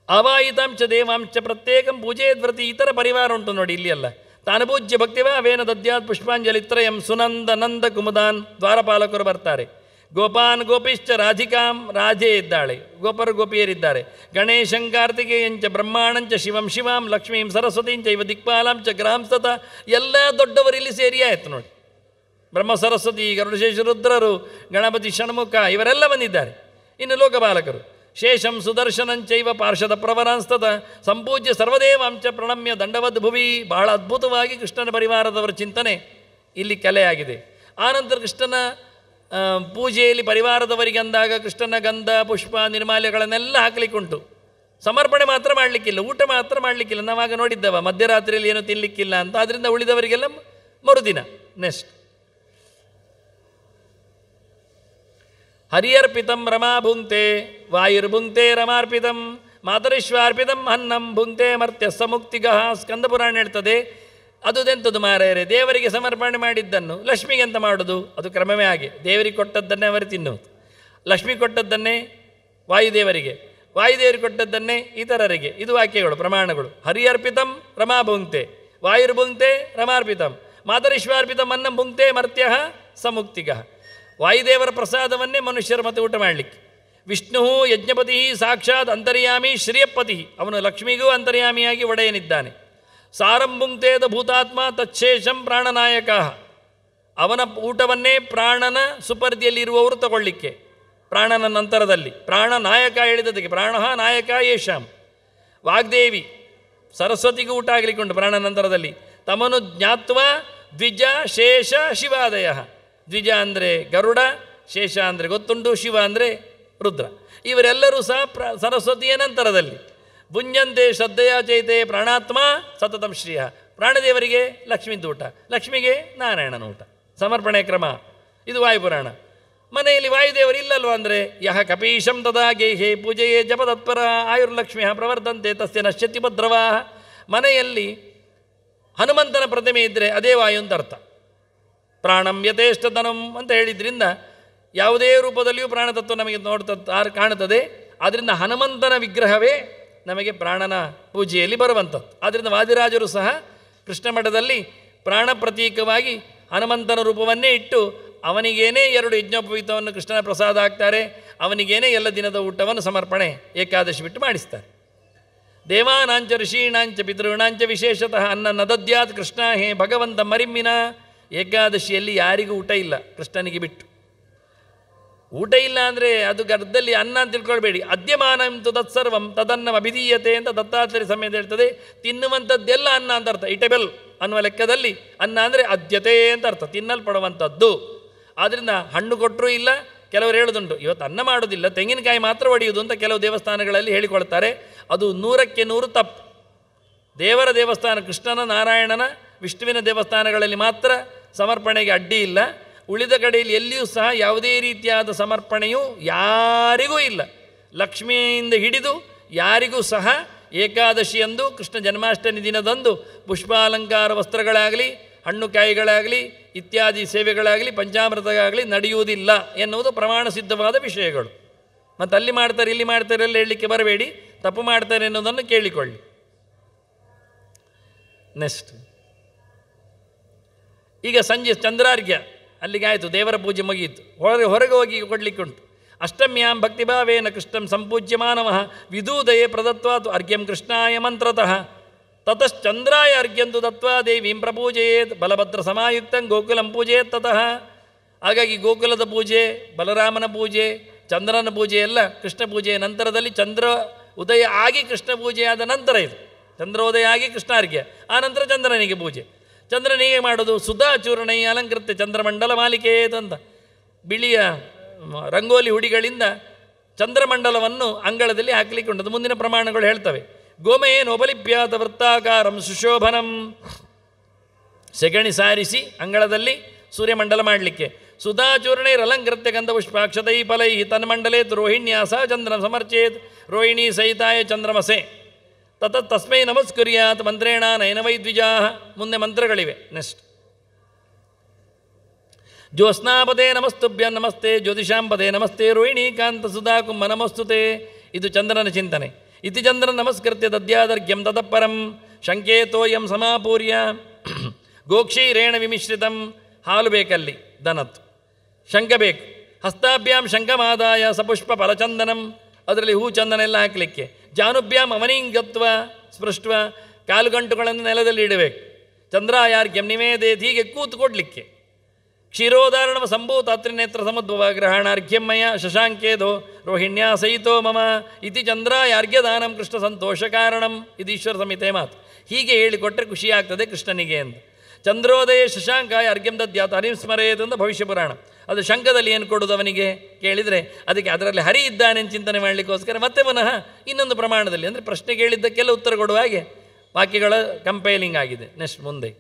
ಆವಾಯಿತಾಂಚ ದೇವಾಂಚ ಪ್ರತ್ಯೇಕಂ ಪೂಜೆಯದ್ವ್ರತಿ, ಇತರ ಪರಿವಾರ ಉಂಟು ನೋಡಿ ಇಲ್ಲಿ ಅಲ್ಲ. ತಾನಪೂಜ್ಯ ಭಕ್ತಿವಾ ಅವೇನ ದದ್ಯಾತ್ ಪುಷ್ಪಾಂಜಲಿತ್ರಯಂ ಸುನಂದ ನಂದ ಕುಮುದಾನ್, ದ್ವಾರಪಾಲಕರು ಬರ್ತಾರೆ. ಗೋಪಾನ್ ಗೋಪಿಶ್ಚ ರಾಧಿಕಾಂ, ರಾಧೆ ಇದ್ದಾಳೆ, ಗೋಪರು ಗೋಪಿಯರಿದ್ದಾರೆ. ಗಣೇಶಂ ಕಾರ್ತಿಕೇಯಂಚ ಬ್ರಹ್ಮಾಣಂಚ ಶಿವಂ ಶಿವಾಂ ಲಕ್ಷ್ಮೀಂ ಸರಸ್ವತೀಂಚ ಇವ ದಿಕ್ಪಾಲಾಂಚ ಗ್ರಹಾಂಸ್ತತ, ಎಲ್ಲ ದೊಡ್ಡವರಿಲ್ಲಿ ಸೇರಿ ಆಯಿತು ನೋಡಿ. ಬ್ರಹ್ಮ ಸರಸ್ವತಿ, ಗರುಡಶೇಷ ರುದ್ರರು, ಗಣಪತಿ ಷಣ್ಮುಖ ಇವರೆಲ್ಲ ಬಂದಿದ್ದಾರೆ. ಇನ್ನು ಲೋಕಪಾಲಕರು ಶೇಷಂ ಸುದರ್ಶನಂಚೈವ ಪಾರ್ಷದ ಪ್ರವರಾಂಸ್ತತ ಸಂಪೂಜ್ಯ ಸರ್ವದೇವಾಂಚ ಪ್ರಣಮ್ಯ ದಂಡವದ್ ಭುವಿ. ಬಹಳ ಅದ್ಭುತವಾಗಿ ಕೃಷ್ಣನ ಪರಿವಾರದವರ ಚಿಂತನೆ ಇಲ್ಲಿ ಕಲೆಯಾಗಿದೆ. ಆನಂತರ ಕೃಷ್ಣನ ಪೂಜೆಯಲ್ಲಿ ಪರಿವಾರದವರಿಗೆ ಅಂದಾಗ ಕೃಷ್ಣನ ಗಂಧ ಪುಷ್ಪ ನಿರ್ಮಾಲ್ಯಗಳನ್ನೆಲ್ಲ ಹಾಕಲಿಕ್ಕುಂಟು. ಸಮರ್ಪಣೆ ಮಾತ್ರ ಮಾಡಲಿಕ್ಕಿಲ್ಲ, ಊಟ ಮಾತ್ರ ಮಾಡಲಿಕ್ಕಿಲ್ಲ. ನಾವಾಗ ನೋಡಿದ್ದವ ಮಧ್ಯರಾತ್ರಿಯಲ್ಲಿ ಏನೂ ತಿನ್ನಲಿಕ್ಕಿಲ್ಲ ಅಂತ. ಆದ್ದರಿಂದ ಉಳಿದವರಿಗೆಲ್ಲ ಮರುದಿನ. ನೆಕ್ಸ್ಟ್ ಹರಿಯರ್ಪಿತಂ ರಮಾ ಭುಂಕ್ತೆ ವಾಯುರ್ಭುಂಕ್ತೆ ರಮಾರ್ಪಿತಂ ಮಾತರಿಶ್ವಾರ್ಪಿತಂ ಅನ್ನಂ ಭುಂಕ್ತೆ ಮರ್ತ್ಯ ಸಮುಕ್ತಿಗಃ. ಸ್ಕಂದಪುರಾಣ ಹೇಳ್ತದೆ. ಅದುದೆಂಥದ್ದು ಮಾರಾಯರೆ, ದೇವರಿಗೆ ಸಮರ್ಪಣೆ ಮಾಡಿದ್ದನ್ನು ಲಕ್ಷ್ಮಿಗೆ ಅಂತ ಮಾಡೋದು? ಅದು ಕ್ರಮವೇ ಹಾಗೆ. ದೇವರಿಗೆ ಕೊಟ್ಟದ್ದನ್ನೇ ಅವರು ತಿನ್ನುವುದು. ಲಕ್ಷ್ಮಿ ಕೊಟ್ಟದ್ದನ್ನೇ ವಾಯುದೇವರಿಗೆ, ವಾಯುದೇವರಿಗೆ ಕೊಟ್ಟದ್ದನ್ನೇ ಇತರರಿಗೆ. ಇದು ವಾಕ್ಯಗಳು, ಪ್ರಮಾಣಗಳು. ಹರಿಯರ್ಪಿತಂ ರಮಾ ಭುಂಕ್ತೆ ವಾಯುರ್ಭುಂಕ್ತೆ ರಮಾರ್ಪಿತಂ ಮಾತರಿಶ್ವಾರ್ಪಿತಂ ಅನ್ನಂ ಭುಂಕ್ತೆ ಮರ್ತ್ಯ ಸಮುಕ್ತಿಗಃ. ವಾಯುದೇವರ ಪ್ರಸಾದವನ್ನೇ ಮನುಷ್ಯರು ಮತ್ತೆ ಊಟ ಮಾಡಲಿಕ್ಕೆ. ವಿಷ್ಣು ಯಜ್ಞಪತಿ ಸಾಕ್ಷಾತ್ ಅಂತರ್ಯಾಮಿ ಶ್ರಿಯಪತಿ, ಅವನು ಲಕ್ಷ್ಮಿಗೂ ಅಂತರ್ಯಾಮಿಯಾಗಿ ಒಡೆಯನಿದ್ದಾನೆ. ಸಾರಂಭುಂಕ್ತೇದ ಭೂತಾತ್ಮ ತಚ್ಛೇಷಂ ಪ್ರಾಣನಾಯಕ, ಅವನ ಊಟವನ್ನೇ ಪ್ರಾಣನ ಸುಪರ್ದಿಯಲ್ಲಿ ಇರುವವರು ತಗೊಳ್ಳಿಕ್ಕೆ. ಪ್ರಾಣನ ನಂತರದಲ್ಲಿ ಪ್ರಾಣನಾಯಕ ಹೇಳಿದ್ದಕ್ಕೆ ಪ್ರಾಣ ನಾಯಕ ಯೇಷಾಂ. ವಾಗ್ದೇವಿ ಸರಸ್ವತಿಗೂ ಊಟ ಆಗಲಿಕ್ಕುಂಟು ಪ್ರಾಣ ನಂತರದಲ್ಲಿ. ತಮನು ಜ್ಞಾತ್ವ ದ್ವಿಜ ಶೇಷ ಶಿವಾದಯ. ದ್ವಿಜ ಅಂದರೆ ಗರುಡ, ಶೇಷ ಅಂದರೆ ಗೊತ್ತುಂಟು, ಶಿವ ಅಂದರೆ ರುದ್ರ. ಇವರೆಲ್ಲರೂ ಸಹ ಸರಸ್ವತಿಯ ನಂತರದಲ್ಲಿ. ಭುಂಜಂತೆ ಶ್ರದ್ಧೆಯ ಚೈತೆ ಪ್ರಾಣಾತ್ಮ ಸತತಂ ಶ್ರೀಯ. ಪ್ರಾಣದೇವರಿಗೆ ಲಕ್ಷ್ಮಿದ್ದು ಊಟ, ಲಕ್ಷ್ಮಿಗೆ ನಾರಾಯಣನ ಊಟ. ಸಮರ್ಪಣೆ ಕ್ರಮ ಇದು ವಾಯುಪುರಾಣ. ಮನೆಯಲ್ಲಿ ವಾಯುದೇವರು ಇಲ್ಲಲ್ವ ಅಂದರೆ ಯಹ ಕಪೀಶಂ ತದಾ ಗೇಹೆ ಪೂಜೆಯೇ ಜಪತತ್ಪರ ಆಯುರ್ಲಕ್ಷ್ಮಿ ಪ್ರವರ್ಧಂತೆ ತಸ್ಯ ನಶ್ಯತಿ ಭದ್ರವಾ. ಮನೆಯಲ್ಲಿ ಹನುಮಂತನ ಪ್ರತಿಮೆ ಇದ್ದರೆ ಅದೇ ವಾಯು ಅಂತ ಅರ್ಥ. ಪ್ರಾಣಂ ಯಥೇಷ್ಟತನಂ ಅಂತ ಹೇಳಿದ್ರಿಂದ ಯಾವುದೇ ರೂಪದಲ್ಲಿಯೂ ಪ್ರಾಣತತ್ವ ನಮಗೆ ಕಾಣುತ್ತದೆ. ಆದ್ದರಿಂದ ಹನುಮಂತನ ವಿಗ್ರಹವೇ ನಮಗೆ ಪ್ರಾಣನ ಪೂಜೆಯಲ್ಲಿ ಬರುವಂಥದ್ದು. ಆದ್ದರಿಂದ ವಾದಿರಾಜರು ಸಹ ಕೃಷ್ಣ ಮಠದಲ್ಲಿ ಪ್ರಾಣ ಪ್ರತೀಕವಾಗಿ ಹನುಮಂತನ ರೂಪವನ್ನೇ ಇಟ್ಟು ಅವನಿಗೇನೇ 2 ಯಜ್ಞೋಪವೀತವನ್ನು ಕೃಷ್ಣನ ಪ್ರಸಾದ ಹಾಕ್ತಾರೆ. ಅವನಿಗೇನೇ ಎಲ್ಲ ದಿನದ ಊಟವನ್ನು ಸಮರ್ಪಣೆ ಏಕಾದಶಿ ಬಿಟ್ಟು ಮಾಡಿಸ್ತಾರೆ. ದೇವಾನಾಂಚ ಋಷೀಣಾಂಚ ಪಿತೃಣಾಂಚ ವಿಶೇಷತಃ ಅನ್ನ ನದದ್ಯಾತ್ ಕೃಷ್ಣ ಹೇ ಭಗವಂತ ಮರಿಮ್ಮಿನ. ಏಕಾದಶಿಯಲ್ಲಿ ಯಾರಿಗೂ ಊಟ ಇಲ್ಲ ಕೃಷ್ಣನಿಗೆ ಬಿಟ್ಟು. ಊಟ ಇಲ್ಲ ಅಂದರೆ ಅದು ಗರ್ಭದಲ್ಲಿ ಅನ್ನ ಅಂತ ತಿಳ್ಕೊಳ್ಬೇಡಿ. ಅದ್ಯಮಾನಂತು ತತ್ಸರ್ವಂ ತದನ್ನಂ ಅಭಿಧೀಯತೆ ಅಂತ ದತ್ತಾತ್ರೇಯ ಸಂಹಿತೆ ಹೇಳ್ತದೆ. ತಿನ್ನುವಂಥದ್ದೆಲ್ಲ ಅನ್ನ ಅಂತ ಅರ್ಥ. ಇಟಬೆಲ್ ಅನ್ನುವ ಲೆಕ್ಕದಲ್ಲಿ ಅನ್ನ ಅಂದರೆ ಅದ್ಯತೆ ಅಂತ ಅರ್ಥ, ತಿನ್ನಲ್ಪಡುವಂಥದ್ದು. ಆದ್ದರಿಂದ ಹಣ್ಣು ಕೊಟ್ಟರೂ ಇಲ್ಲ. ಕೆಲವರು ಹೇಳೋದುಂಟು ಇವತ್ತು ಅನ್ನ ಮಾಡೋದಿಲ್ಲ, ತೆಂಗಿನಕಾಯಿ ಮಾತ್ರ ಒಡೆಯುವುದು ಅಂತ ಕೆಲವು ದೇವಸ್ಥಾನಗಳಲ್ಲಿ ಹೇಳಿಕೊಳ್ತಾರೆ. ಅದು 100ಕ್ಕೆ 100 ತಪ್ಪು. ದೇವರ ದೇವಸ್ಥಾನ ಕೃಷ್ಣನ, ನಾರಾಯಣನ, ವಿಷ್ಣುವಿನ ದೇವಸ್ಥಾನಗಳಲ್ಲಿ ಮಾತ್ರ ಸಮರ್ಪಣೆಗೆ ಅಡ್ಡಿ ಇಲ್ಲ. ಉಳಿದ ಕಡೆಯಲ್ಲಿ ಎಲ್ಲಿಯೂ ಸಹ ಯಾವುದೇ ರೀತಿಯಾದ ಸಮರ್ಪಣೆಯೂ ಯಾರಿಗೂ ಇಲ್ಲ. ಲಕ್ಷ್ಮಿಯಿಂದ ಹಿಡಿದು ಯಾರಿಗೂ ಸಹ ಏಕಾದಶಿಯಂದು ಕೃಷ್ಣ ಜನ್ಮಾಷ್ಟಮಿ ದಿನದಂದು ಪುಷ್ಪಾಲಂಕಾರ ವಸ್ತ್ರಗಳಾಗಲಿ, ಹಣ್ಣು ಕಾಯಿಗಳಾಗಲಿ, ಇತ್ಯಾದಿ ಸೇವೆಗಳಾಗಲಿ, ಪಂಚಾಮೃತಗಳಾಗಲಿ ನಡೆಯುವುದಿಲ್ಲ ಎನ್ನುವುದು ಪ್ರಮಾಣ ಸಿದ್ಧವಾದ ವಿಷಯಗಳು. ಮತ್ತು ಅಲ್ಲಿ ಮಾಡ್ತಾರೆ ಇಲ್ಲಿ ಮಾಡ್ತಾರೆ ಎಲ್ಲ ಹೇಳಲಿಕ್ಕೆ ಬರಬೇಡಿ. ತಪ್ಪು ಮಾಡ್ತಾರೆ ಎನ್ನುವುದನ್ನು ಕೇಳಿಕೊಳ್ಳಿ. ನೆಕ್ಸ್ಟ್, ಈಗ ಸಂಜೆ ಚಂದ್ರಾರ್ಘ್ಯ ಅಲ್ಲಿಗೆ ಆಯಿತು, ದೇವರ ಪೂಜೆ ಮುಗಿಯಿತು. ಹೊರಗೆ ಹೋಗಿ ಕೊಡಲಿಕ್ಕುಂಟು. ಅಷ್ಟಮ್ಯಾಂ ಭಕ್ತಿಭಾವೇನ ಕೃಷ್ಣಂ ಸಂಪೂಜ್ಯಮಾನವಃ ವಿದೂದಯೇ ಪ್ರದತ್ವಾತು ಅರ್ಘ್ಯಂ ಕೃಷ್ಣಾಯ ಮಂತ್ರತಃ ತತಶ್ಚಂದ್ರಾಯ ಅರ್ಘ್ಯಂತು ದತ್ವಾ ದೇವೀಂ ಪ್ರಪೂಜೆಯೇತ್ ಬಲಭದ್ರ ಸಮಾಯುಕ್ತಂ ಗೋಕುಲಂ ಪೂಜೆಯೇತ್ ತತಃ. ಹಾಗಾಗಿ ಗೋಕುಲದ ಪೂಜೆ, ಬಲರಾಮನ ಪೂಜೆ, ಚಂದ್ರನ ಪೂಜೆ ಎಲ್ಲ ಕೃಷ್ಣ ಪೂಜೆಯ ನಂತರದಲ್ಲಿ. ಚಂದ್ರ ಉದಯ ಆಗಿ ಕೃಷ್ಣ ಪೂಜೆಯಾದ ನಂತರ ಇದು. ಚಂದ್ರೋದಯ ಆಗಿ ಕೃಷ್ಣಾರ್ಘ್ಯ, ಆ ನಂತರ ಚಂದ್ರನಿಗೆ ಪೂಜೆ. ಚಂದ್ರನಿಗೆ ಮಾಡೋದು ಸುಧಾಚೂರ್ಣೈ ಅಲಂಕೃತ್ಯ ಚಂದ್ರಮಂಡಲ ಮಾಲಿಕೆಯೇತಂತ ಬಿಳಿಯ ರಂಗೋಲಿ ಹುಡಿಗಳಿಂದ ಚಂದ್ರಮಂಡಲವನ್ನು ಅಂಗಳದಲ್ಲಿ ಹಾಕಲಿಕ್ಕೆ ಉಂಟು. ಮುಂದಿನ ಪ್ರಮಾಣಗಳು ಹೇಳ್ತವೆ. ಗೋಮಯೇನೋಪಲಿಪ್ಯಾತ ವೃತ್ತಾಕಾರಂ ಸುಶೋಭನಂ, ಸೆಗಣಿ ಸಾರಿಸಿ ಅಂಗಳದಲ್ಲಿ ಸೂರ್ಯಮಂಡಲ ಮಾಡಲಿಕ್ಕೆ. ಸುಧಾಚೂರ್ಣೈರಲಂಕೃತ್ಯ ಗಂಧಪುಷ್ಪಾಕ್ಷತೈ ಫಲೈ ತನ್ಮಂಡಲೇ ರೋಹಿಣ್ಯಾಸ ಚಂದ್ರನ ಸಮರ್ಚೇತ್ ರೋಹಿಣಿ ಸಹಿತಾಯ ಚಂದ್ರಮಸೆ ತಸ್ಮೈ ನಮಸ್ಕುರ್ಯಾತ್ ಮಂತ್ರೇಣ ನಯನವೈದ್ವಿಜಾ. ಮುಂದೆ ಮಂತ್ರಗಳಿವೆ. ನೆಕ್ಸ್ಟ್, ಜ್ಯೋತ್ಸ್ನಾಪದೇ ನಮಸ್ತುಭ್ಯ ನಮಸ್ತೆ ಜ್ಯೋತಿಷಾಂಪದೇ ನಮಸ್ತೆ ರೋಹಿಣಿ ಕಾಂತ ಸುಧಾ ಕುಂಭ ನಮಸ್ತುತೆ. ಇದು ಚಂದ್ರನ ಚಿಂತನೆ. ಇತಿ ಚಂದ್ರನ ನಮಸ್ಕೃತ್ಯ ದದ್ಯಾದರ್ಘ್ಯಂ ತತಃಪರಂ ಶಂಕೇತೋಯಂ ಸಮಾಪೂರ್ಯ ಗೋಕ್ಷೀರೇಣ ವಿಮಿಶ್ರಿತಂ. ಹಾಲು ಬೇಕಲ್ಲಿ, ದನತ್ತು. ಶಂಖ ಬೇಕು. ಹಸ್ತಾಭ್ಯಾಂ ಶಂಖಮಾದಾಯ ಸಪುಷ್ಪ ಫಲಚಂದನಂ, ಅದರಲ್ಲಿ ಹೂ ಚಂದನ ಎಲ್ಲ ಹಾಕಲಿಕ್ಕೆ. ಜಾನುಭ್ಯಾಂ ಅವನಿಂಗತ್ವ ಸ್ಪೃಷ್ಟ, ಕಾಲುಗಂಟುಗಳನ್ನು ನೆಲದಲ್ಲಿ ಇಡಬೇಕು. ಚಂದ್ರಾಯಾರ್ಘ್ಯಂ ನಿವೇದೇತ್, ಹೀಗೆ ಕೂತು ಕೊಡಲಿಕ್ಕೆ. ಕ್ಷೀರೋದಾರಣವ ಸಂಭೂತ ಅತ್ರಿನೇತ್ರ ಸಮದ್ಭವ ಗ್ರಹಣಾರ್ಘ್ಯಂ ಮಯ ಶಶಾಂಕೇದೋ ರೋಹಿಣ್ಯಾ ಸಹಿತೋ ಮಮ ಇತಿ ಚಂದ್ರಾಯಾರ್ಘ್ಯದಾನಂ ಕೃಷ್ಣ ಸಂತೋಷ ಕಾರಣಂ. ಇದು ಈಶ್ವರ ಸಂಹಿತೆ ಮಾತು. ಹೀಗೆ ಹೇಳಿಕೊಟ್ಟರೆ ಖುಷಿಯಾಗ್ತದೆ ಕೃಷ್ಣನಿಗೆ ಅಂತ. ಚಂದ್ರೋದಯ ಶಶಾಂಕಾಯ ಅರ್ಘ್ಯಂ ದದ್ಯಾತ್ ಹರಿಂ ಸ್ಮರೇತ್ ಅಂತ ಭವಿಷ್ಯ ಪುರಾಣ. ಅದು ಶಂಖದಲ್ಲಿ ಏನು ಕೊಡೋದು ಅವನಿಗೆ ಕೇಳಿದರೆ, ಅದಕ್ಕೆ ಅದರಲ್ಲಿ ಹರಿ ಇದ್ದಾನೆ ಚಿಂತನೆ ಮಾಡಲಿಕ್ಕೋಸ್ಕರ ಮತ್ತೆ ಪುನಃ ಇನ್ನೊಂದು ಪ್ರಮಾಣದಲ್ಲಿ, ಅಂದರೆ ಪ್ರಶ್ನೆ ಕೇಳಿದ್ದಕ್ಕೆಲ್ಲ ಉತ್ತರ ಕೊಡುವ ಹಾಗೆ ವಾಕ್ಯಗಳ ಕಂಪೈಲಿಂಗ್ ಆಗಿದೆ. ನೆಕ್ಸ್ಟ್ ಮುಂದೆ,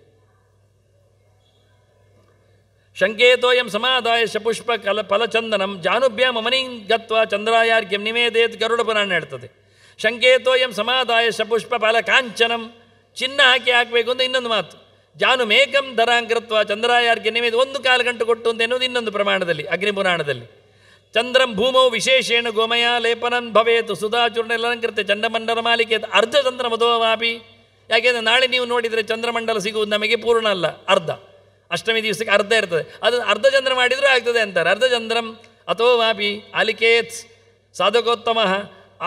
ಶಂಕೇತೋಯಂ ಸಮಾದಾಯ ಶಪುಷ್ಪ ಫಲಚಂದನಂ ಜಾನುಭ್ಯಾಂ ಅಮನಿಂ ಗತ್ವಾ ಚಂದ್ರಾಯಾರ್ಘ್ಯಂ ನಿವೇದೇತ್ ಗರುಡ ಪುರಾಣ ಹೇಳ್ತದೆ. ಶಂಕೇತೋಯಂ ಸಮಾದಾಯ ಶಪುಷ್ಪ ಫಲ ಕಾಂಚನಂ, ಚಿನ್ನ ಹಾಕಬೇಕು ಅಂತ ಇನ್ನೊಂದು ಮಾತು. ಜಾನು ಮೇಕಂ ಧರಾಂಕೃತ್ವ ಚಂದ್ರಾಯಾರ್ಘ್ಯ ನಿವೇದ, ಒಂದು ಕಾಲು ಗಂಟು ಕೊಟ್ಟು ಅಂತ ಎನ್ನುವುದು ಇನ್ನೊಂದು ಪ್ರಮಾಣದಲ್ಲಿ ಅಗ್ನಿಪುರಾಣದಲ್ಲಿ. ಚಂದ್ರಂ ಭೂಮೌ ವಿಶೇಷೇಣ ಗೋಮಯ ಲೇಪನಂ ಭವೇತು ಸುಧಾಚೂರ್ಣ ಅಲಂಕೃತೆ ಚಂಡಮಂಡಲ ಮಾಲಿಕೆ ಅರ್ಧ ಚಂದ್ರ ಮಧೋವಾಪಿ. ಯಾಕೆಂದರೆ ನಾಳೆ ನೀವು ನೋಡಿದರೆ ಚಂದ್ರಮಂಡಲ ಸಿಗುವುದು ನಮಗೆ ಪೂರ್ಣ ಅಲ್ಲ, ಅರ್ಧ. ಅಷ್ಟಮಿ ದಿವಸಕ್ಕೆ ಅರ್ಧ ಇರ್ತದೆ, ಅದು ಅರ್ಧ ಚಂದ್ರ ಮಾಡಿದರೂ ಆಗ್ತದೆ ಅಂತಾರೆ. ಅರ್ಧ ಚಂದ್ರಂ ಅಥೋ ವಾಪಿ ಆಲಿಕೇತ್ ಸಾಧಕೋತ್ತಮ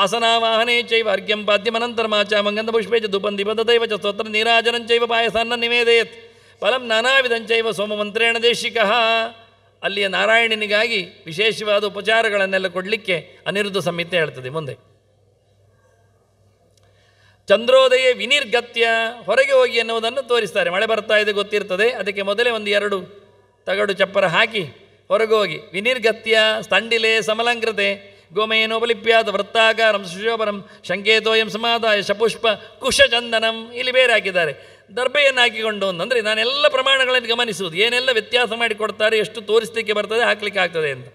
ಆಸನಾವಾಹನೇ ಚೈವ ಅರ್ಘ್ಯಂ ಪಾದ್ಯಮನಂತರಮಾಚ ಮಂಗಂಧ ಪುಷ್ಪೇ ಚ ಧೂಪಂ ದೀಪದೈವ ಚ ಸ್ತೋತ್ರ ನೀರಾಜನಂಚೈವ ಪಾಯಸಾನ್ನ ನಿವೇದಯತ್ ಫಲಂ ನಾನಾವಿಧಂಚೈವ ಸೋಮಮಂತ್ರೇಣ ದೇಶಿಕಃ. ಅಲ್ಲಿಯ ನಾರಾಯಣನಿಗಾಗಿ ವಿಶೇಷವಾದ ಉಪಚಾರಗಳನ್ನೆಲ್ಲ ಕೊಡಲಿಕ್ಕೆ ಅನಿರುದ್ಧ ಸಂಹಿತೆ ಹೇಳ್ತದೆ. ಮುಂದೆ ಚಂದ್ರೋದಯ ವಿನಿರ್ಗತ್ಯ, ಹೊರಗೆ ಹೋಗಿ ಎನ್ನುವುದನ್ನು ತೋರಿಸ್ತಾರೆ. ಮಳೆ ಬರ್ತಾ ಇದೆ ಗೊತ್ತಿರ್ತದೆ, ಅದಕ್ಕೆ ಮೊದಲೇ ಒಂದು 2 ತಗಡು ಚಪ್ಪರ ಹಾಕಿ ಹೊರಗೆ ಹೋಗಿ. ವಿನಿರ್ಗತ್ಯ ಸ್ತಂಡಿಲೆ ಸಮಲಂಕೃತೆ ಗೋಮಯೇನೋಪಲಿಪ್ಯಾದ ವೃತ್ತಾಕಾರಂ ಸುಶೋಭನಂ ಶಂಕೇತೋಯಂ ಸಮಾದಾಯ ಶಪುಷ್ಪ ಕುಶಚಂದನಂ. ಇಲ್ಲಿ ಬೇರೆ ಹಾಕಿದ್ದಾರೆ, ದರ್ಬೆಯನ್ನು ಹಾಕಿಕೊಂಡು ಅಂದರೆ ನಾನೆಲ್ಲ ಪ್ರಮಾಣಗಳನ್ನು ಗಮನಿಸುವುದು, ಏನೆಲ್ಲ ವ್ಯತ್ಯಾಸ ಮಾಡಿಕೊಡ್ತಾರೆ, ಎಷ್ಟು ತೋರಿಸಲಿಕ್ಕೆ ಬರ್ತದೆ, ಹಾಕಲಿಕ್ಕೆ ಆಗ್ತದೆ ಅಂತ.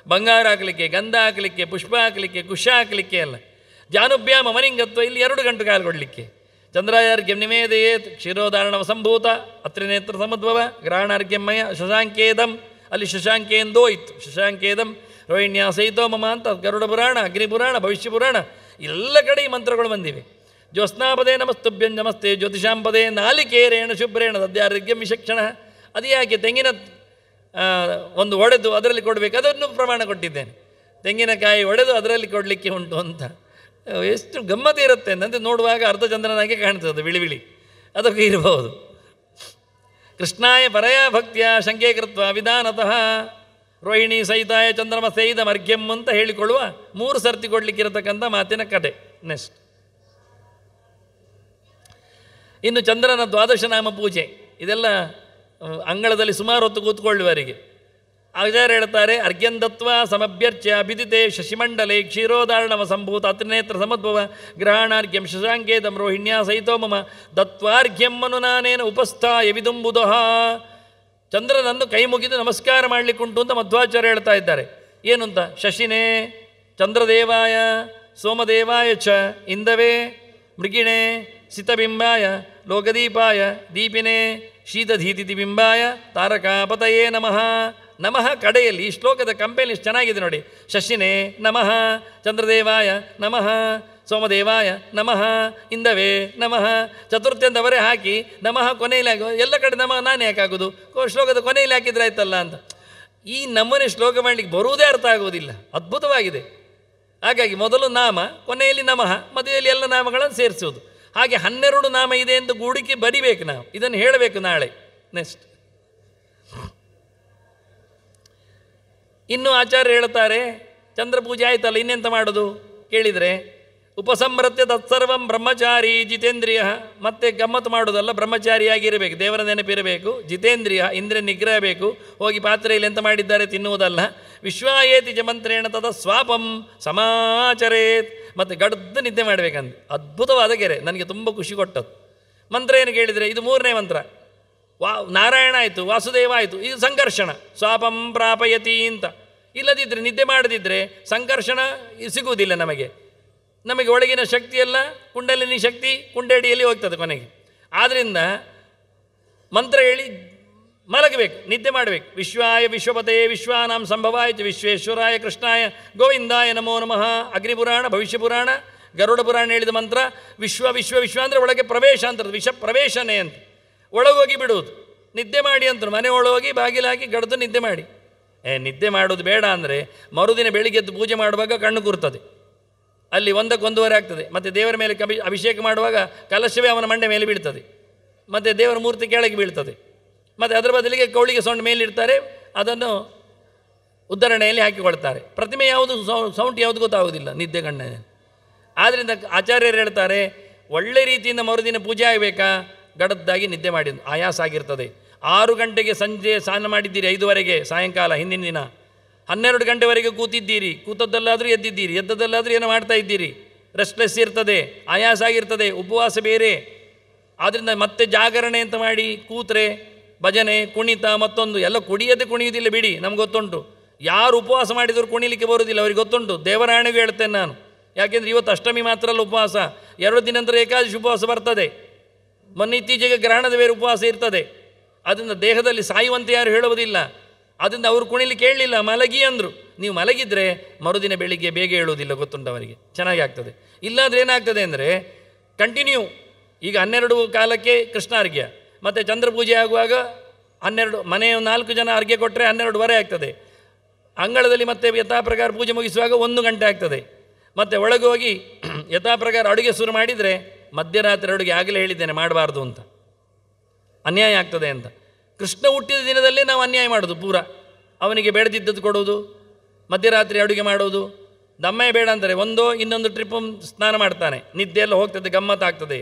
ಬಂಗಾರ ಹಾಕಲಿಕ್ಕೆ, ಗಂಧ ಹಾಕಲಿಕ್ಕೆ, ಪುಷ್ಪ ಹಾಕಲಿಕ್ಕೆ, ಕುಶ ಹಾಕಲಿಕ್ಕೆ ಎಲ್ಲ. ಜಾನುಭ್ಯಾಂ ಅಮನಿಂಗತ್ವ, ಇಲ್ಲಿ 2 ಗಂಟು ಕಾಲು ಕೊಡಲಿಕ್ಕೆ. ಚಂದ್ರಾಯಾರ್ಘ್ಯಂ ನಿವೇದಯೇತ್ ಕ್ಷೀರೋದಾರಣವ ಸಂಭೂತ ಅತ್ರಿನೇತ್ರ ಸಮದ್ಭವ ಗ್ರಹಣಾರ್ಘ್ಯಮಯ ಶಶಾಂಕೇದಂ, ಅಲ್ಲಿ ಶಶಾಂಕೇಂದೋ ಇತ್ತು, ಶಶಾಂಕೇದಂ ರೋಹಿಣ್ಯ ಸಹಿತೋ ಮಮ ಅಂತ ಗರುಡ ಪುರಾಣ, ಅಗ್ನಿಪುರಾಣ, ಭವಿಷ್ಯ ಪುರಾಣ ಎಲ್ಲ ಕಡೆ ಈ ಮಂತ್ರಗಳು ಬಂದಿವೆ. ಜ್ಯೋತ್ಸ್ನಾಪದೇ ನಮಸ್ತುಭ್ಯಂ ನಮಸ್ತೆ ಜ್ಯೋತಿಷಾಂಪದೇ ನಾಲಿಕೇರೇಣ ಶುಭ್ರೇಣ ದದ್ಯಾರ್ಘ್ಯಂ ವಿಶಕ್ಷಣ. ಅದು ಯಾಕೆ ತೆಂಗಿನ ಒಂದು ಒಡೆದು ಅದರಲ್ಲಿ ಕೊಡಬೇಕು, ಅದನ್ನು ಪ್ರಮಾಣ ಕೊಟ್ಟಿದ್ದೇನೆ. ತೆಂಗಿನಕಾಯಿ ಒಡೆದು ಅದರಲ್ಲಿ ಕೊಡಲಿಕ್ಕೆ ಉಂಟು ಅಂತ. ಎಷ್ಟು ಗಮ್ಮತ್ತು ಇರುತ್ತೆ ಅಂತಂದರೆ ನೋಡುವಾಗ ಅರ್ಧಚಂದ್ರನಾಗೆ ಕಾಣ್ತದೆ, ಬಿಳಿ ಬಿಳಿ ಅದಕ್ಕೆ ಇರಬಹುದು. ಕೃಷ್ಣಾಯ ಪರಯ ಭಕ್ತಿಯ ಶಂಕೆ ಕೃತ್ವ ವಿಧಾನತಃ ರೋಹಿಣಿ ಸಹಿತಾಯ ಚಂದ್ರಮ ಸೈದ ಮರ್ಘ್ಯಂ ಅಂತ ಹೇಳಿಕೊಳ್ಳುವ 3 ಸರ್ತಿ ಕೊಡಲಿಕ್ಕಿರತಕ್ಕಂಥ ಮಾತಿನ ಕತೆ. ನೆಕ್ಸ್ಟ್ ಇನ್ನು ಚಂದ್ರನ ದ್ವಾದಶನಾಮ ಪೂಜೆ, ಇದೆಲ್ಲ ಅಂಗಳದಲ್ಲಿ ಸುಮಾರು ಹೊತ್ತು ಕೂತ್ಕೊಳ್ಳುವವರಿಗೆ ಆಚಾರ್ಯ ಹೇಳ್ತಾರೆ. ಅರ್ಘ್ಯಂದತ್ವ ಸಮಭ್ಯರ್ಚ್ಯ ಬಿದಿತೆ ಶಶಿಮಂಡಲೆ ಕ್ಷೀರೋದಾರಣವ ಸಂಭೂತ ಅತ್ರಿನೇತ್ರ ಸಮದ್ಭವ ಗ್ರಹಣಾರ್ಘ್ಯಂ ಶಶಾಂಕೇದಂ ರೋಹಿಣ್ಯ ಸಹಿತೋ ಮಮ ದತ್ವಾರ್ಘ್ಯಂ ಮನುನಾನೇನ ಉಪಸ್ಥಾಯ ವಿದುಂಬುದಃ. ಚಂದ್ರನನ್ನು ಕೈ ಮುಗಿದು ನಮಸ್ಕಾರ ಮಾಡಲಿಕ್ಕುಂಟು ಅಂತ ಮಧ್ವಾಚಾರ್ಯ ಹೇಳ್ತಾ ಇದ್ದಾರೆ. ಏನು ಅಂತ? ಶಶಿನೇ ಚಂದ್ರದೇವಾಯ ಸೋಮದೇವಾಯ ಚ ಇಂದವೇ ಮೃಗಿಣೆ ಸಿತಬಿಂಬಾಯ ಲೋಕದೀಪಾಯ ದೀಪಿನೇ ಶೀತಧೀತಿಥಿ ಬಿಂಬಾಯ ತಾರಕಾಪತಯೇ ನಮಃ. ನಮಃ ಕಡೆಯಲ್ಲಿ ಈ ಶ್ಲೋಕದ ಕಂಪೇಲಿ ಚೆನ್ನಾಗಿದೆ ನೋಡಿ. ಶಶಿನೇ ನಮಃ, ಚಂದ್ರದೇವಾಯ ನಮಃ, ಸೋಮದೇವಾಯ ನಮಃ, ಇಂದವೇ ನಮಃ. ಚತುರ್ಥಿ ಅಂತವರೇ ಹಾಕಿ ನಮಃ ಕೊನೆಯಲ್ಲಿ ಹಾಕಿ, ಎಲ್ಲ ಕಡೆ ನಮಃ ನಾನು ಯಾಕೆ ಹಾಕೋದು, ಶ್ಲೋಕದ ಕೊನೆಯಲ್ಲಿ ಹಾಕಿದ್ರೆ ಆಯ್ತಲ್ಲ ಅಂತ. ಈ ನಮ್ಮನೆ ಶ್ಲೋಕ ಮಾಡಲಿಕ್ಕೆ ಬರುವುದೇ ಅರ್ಥ ಆಗುವುದಿಲ್ಲ, ಅದ್ಭುತವಾಗಿದೆ. ಹಾಗಾಗಿ ಮೊದಲು ನಾಮ, ಕೊನೆಯಲ್ಲಿ ನಮಃ, ಮದುವೆಯಲ್ಲಿ ಎಲ್ಲ ನಾಮಗಳನ್ನು ಸೇರಿಸುವುದು. ಹಾಗೆ 12 ನಾಮ ಇದೆ ಎಂದು ಗೂಡಿಕೆ ಬರಿಬೇಕು ನಾವು, ಇದನ್ನು ಹೇಳಬೇಕು ನಾಳೆ. ನೆಕ್ಸ್ಟ್ ಇನ್ನು ಆಚಾರ್ಯ ಹೇಳ್ತಾರೆ, ಚಂದ್ರ ಪೂಜೆ ಆಯ್ತಲ್ಲ ಇನ್ನೆಂತ ಮಾಡೋದು ಕೇಳಿದರೆ, ಉಪಸಂಹೃತ್ಯ ತತ್ಸರ್ವಂ ಬ್ರಹ್ಮಚಾರಿ ಜಿತೇಂದ್ರಿಯ. ಮತ್ತೆ ಗಮ್ಮತ್ತು ಮಾಡೋದಲ್ಲ, ಬ್ರಹ್ಮಚಾರಿಯಾಗಿರಬೇಕು, ದೇವರ ನೆನಪಿರಬೇಕು, ಜಿತೇಂದ್ರಿಯ ಇಂದ್ರಿಯ ನಿಗ್ರಹ ಬೇಕು. ಹೋಗಿ ಪಾತ್ರೆಯಲ್ಲಿ ಎಂತ ಮಾಡಿದ್ದಾರೆ ತಿನ್ನುವುದಲ್ಲ. ವಿಶ್ವಾಯೇತಿ ಚ ಮಂತ್ರೇಣ ತದ ಸ್ವಾಪಂ ಸಮಾಚರೇತ್. ಮತ್ತು ಗಡ್ದು ನಿದ್ದೆ ಮಾಡಬೇಕಂತ. ಅದ್ಭುತವಾದ ಗೆರೆ, ನನಗೆ ತುಂಬ ಖುಷಿ ಕೊಟ್ಟದ್ದು. ಮಂತ್ರ ಏನು ಕೇಳಿದರೆ, ಇದು 3ನೇ ಮಂತ್ರ. ನಾರಾಯಣ ಆಯಿತು, ವಾಸುದೇವ ಆಯಿತು, ಇದು ಸಂಕರ್ಷಣ ಸ್ವಾಪಂ ಪ್ರಾಪಯತಿ ಅಂತ. ಇಲ್ಲದಿದ್ದರೆ ನಿದ್ದೆ ಮಾಡದಿದ್ದರೆ ಸಂಕರ್ಷಣ ಸಿಗುವುದಿಲ್ಲ ನಮಗೆ. ಒಳಗಿನ ಶಕ್ತಿಯೆಲ್ಲ ಕುಂಡಲಿನಿ ಶಕ್ತಿ ಕುಂಡಡಿಯಲ್ಲಿ ಹೋಗ್ತದೆ ಕೊನೆಗೆ. ಆದ್ದರಿಂದ ಮಂತ್ರ ಹೇಳಿ ಮಲಗಬೇಕು, ನಿದ್ದೆ ಮಾಡಬೇಕು. ವಿಶ್ವಾಯ ವಿಶ್ವಪತೆ ವಿಶ್ವಾನಾಂ ಸಂಭವಾಯ ವಿಶ್ವೇಶ್ವರಾಯ ಕೃಷ್ಣಾಯ ಗೋವಿಂದಾಯ ನಮೋ ನಮಃ. ಅಗ್ನಿಪುರಾಣ, ಭವಿಷ್ಯ ಪುರಾಣ, ಗರುಡ ಪುರಾಣ ಹೇಳಿದ ಮಂತ್ರ. ವಿಶ್ವ ವಿಶ್ವ ವಿಶ್ವ ಅಂದರೆ ಒಳಗೆ ಪ್ರವೇಶ ಅಂತ, ವಿಷ ಪ್ರವೇಶನೇ ಅಂತ. ಒಳಗೋಗಿ ಬಿಡುವುದು, ನಿದ್ದೆ ಮಾಡಿ ಅಂತ. ಮನೆ ಒಳಗೋಗಿ ಬಾಗಿಲಾಗಿ ಗಡ್ದು ನಿದ್ದೆ ಮಾಡಿ. ನಿದ್ದೆ ಮಾಡೋದು ಬೇಡ ಅಂದರೆ ಮರುದಿನ ಬೆಳಿಗ್ಗೆದ್ದು ಪೂಜೆ ಮಾಡುವಾಗ ಕಣ್ಣು ಕೂರ್ತದೆ, ಅಲ್ಲಿ 1:00 ಆಗ್ತದೆ. ಮತ್ತು ದೇವರ ಮೇಲೆ ಅಭಿಷೇಕ ಮಾಡುವಾಗ ಕಲಶವೇ ಅವನ ಮಂಡೆ ಮೇಲೆ ಬೀಳ್ತದೆ, ಮತ್ತು ದೇವರ ಮೂರ್ತಿ ಕೆಳಗೆ ಬೀಳ್ತದೆ. ಮತ್ತು ಅದರ ಬದಲಿಗೆ ಕೌಳಿಗೆ ಸೌಂಡ್ ಮೇಲಿಡ್ತಾರೆ, ಅದನ್ನು ಉದ್ಧರಣೆಯಲ್ಲಿ ಹಾಕಿಕೊಳ್ತಾರೆ. ಪ್ರತಿಮೆ ಯಾವುದು, ಸೌಂಡ್ ಯಾವುದು ಗೊತ್ತಾಗೋದಿಲ್ಲ ನಿದ್ದೆ ಕಣ್ಣಲ್ಲಿ. ಆದ್ದರಿಂದ ಆಚಾರ್ಯರು ಹೇಳ್ತಾರೆ, ಒಳ್ಳೆ ರೀತಿಯಿಂದ ಮರುದಿನ ಪೂಜೆ ಆಗಬೇಕಾ, ಗಡದ್ದಾಗಿ ನಿದ್ದೆ ಮಾಡಿ. ಆಯಾಸ ಆಗಿರ್ತದೆ. 6 ಗಂಟೆಗೆ ಸಂಜೆ ಸ್ನಾನ ಮಾಡಿದ್ದೀರಿ, 5ವರೆಗೆ ಸಾಯಂಕಾಲ ಹಿಂದಿನ ದಿನ 12 ಗಂಟೆವರೆಗೆ ಕೂತಿದ್ದೀರಿ, ಕೂತದ್ದಲ್ಲಾದರೂ ಎದ್ದಿದ್ದೀರಿ, ಎದ್ದದಲ್ಲಾದರೂ ಏನೋ ಮಾಡ್ತಾ ಇದ್ದೀರಿ. ರೆಸ್ಟ್ಲೆಸ್ ಇರ್ತದೆ, ಆಯಾಸ ಆಗಿರ್ತದೆ, ಉಪವಾಸ ಬೇರೆ. ಆದ್ದರಿಂದ ಮತ್ತೆ ಜಾಗರಣೆ ಅಂತ ಮಾಡಿ ಕೂತ್ರೆ ಭಜನೆ ಕುಣಿತ ಮತ್ತೊಂದು ಎಲ್ಲ ಕುಡಿಯದೆ ಕುಣಿಯುವುದಿಲ್ಲ ಬಿಡಿ, ನಮ್ಗೆ ಗೊತ್ತುಂಟು. ಯಾರು ಉಪವಾಸ ಮಾಡಿದರೂ ಕುಣಿಲಿಕ್ಕೆ ಬರುವುದಿಲ್ಲ, ಅವ್ರಿಗೆ ಗೊತ್ತುಂಟು. ದೇವರಾಣೆಗೂ ಹೇಳ್ತೇನೆ ನಾನು. ಯಾಕೆಂದರೆ ಇವತ್ತು ಅಷ್ಟಮಿ ಮಾತ್ರ ಅಲ್ಲ ಉಪವಾಸ, 2 ದಿನ ನಂತರ ಏಕಾದಶಿ ಉಪವಾಸ ಬರ್ತದೆ. ಮೊನ್ನೆ ಇತ್ತೀಚೆಗೆ ಗ್ರಹಣದ ಬೇರೆ ಉಪವಾಸ ಇರ್ತದೆ. ಅದರಿಂದ ದೇಹದಲ್ಲಿ ಸಾಯುವಂತೆ ಯಾರು ಹೇಳುವುದಿಲ್ಲ. ಅದರಿಂದ ಅವರು ಕುಣಿಲಿಕ್ಕೆ ಹೇಳಲಿಲ್ಲ, ಮಲಗಿ ಅಂದರು. ನೀವು ಮಲಗಿದರೆ ಮರುದಿನ ಬೆಳಿಗ್ಗೆ ಬೇಗ ಹೇಳುವುದಿಲ್ಲ, ಗೊತ್ತುಂಟು ಅವರಿಗೆ, ಚೆನ್ನಾಗಿ ಆಗ್ತದೆ. ಇಲ್ಲಾಂದರೆ ಏನಾಗ್ತದೆ ಅಂದರೆ ಕಂಟಿನ್ಯೂ ಈಗ 12 ಕಾಲಕ್ಕೆ ಕೃಷ್ಣಾರ್ಘ್ಯ, ಮತ್ತು ಚಂದ್ರಪೂಜೆ ಆಗುವಾಗ 12, ಮನೆಯ 4 ಜನ ಅರ್ಘ್ಯ ಕೊಟ್ಟರೆ 12:30 ಆಗ್ತದೆ. ಅಂಗಳದಲ್ಲಿ ಮತ್ತೆ ಯಥಾಪ್ರಕಾರ ಪೂಜೆ ಮುಗಿಸುವಾಗ 1 ಗಂಟೆ ಆಗ್ತದೆ. ಮತ್ತು ಒಳಗೆ ಹೋಗಿ ಯಥಾಪ್ರಕಾರ ಅಡುಗೆ ಶುರು ಮಾಡಿದರೆ ಮಧ್ಯರಾತ್ರಿ ಅಡುಗೆ ಆಗಲೇ ಹೇಳಿದ್ದೇನೆ ಮಾಡಬಾರ್ದು ಅಂತ, ಅನ್ಯಾಯ ಆಗ್ತದೆ ಅಂತ. ಕೃಷ್ಣ ಹುಟ್ಟಿದ ದಿನದಲ್ಲೇ ನಾವು ಅನ್ಯಾಯ ಮಾಡೋದು ಪೂರ. ಅವನಿಗೆ ಬೇಡದಿದ್ದದ್ದು ಕೊಡೋದು, ಮಧ್ಯರಾತ್ರಿ ಅಡುಗೆ ಮಾಡೋದು. ದಮ್ಮಯ್ಯ ಬೇಡ ಅಂತಾರೆ, ಇನ್ನೊಂದು ಟ್ರಿಪ್ ಸ್ನಾನ ಮಾಡ್ತಾನೆ, ನಿದ್ದೆ ಎಲ್ಲ ಹೋಗ್ತದೆ, ಗಮ್ಮತ್ತಾಗ್ತದೆ,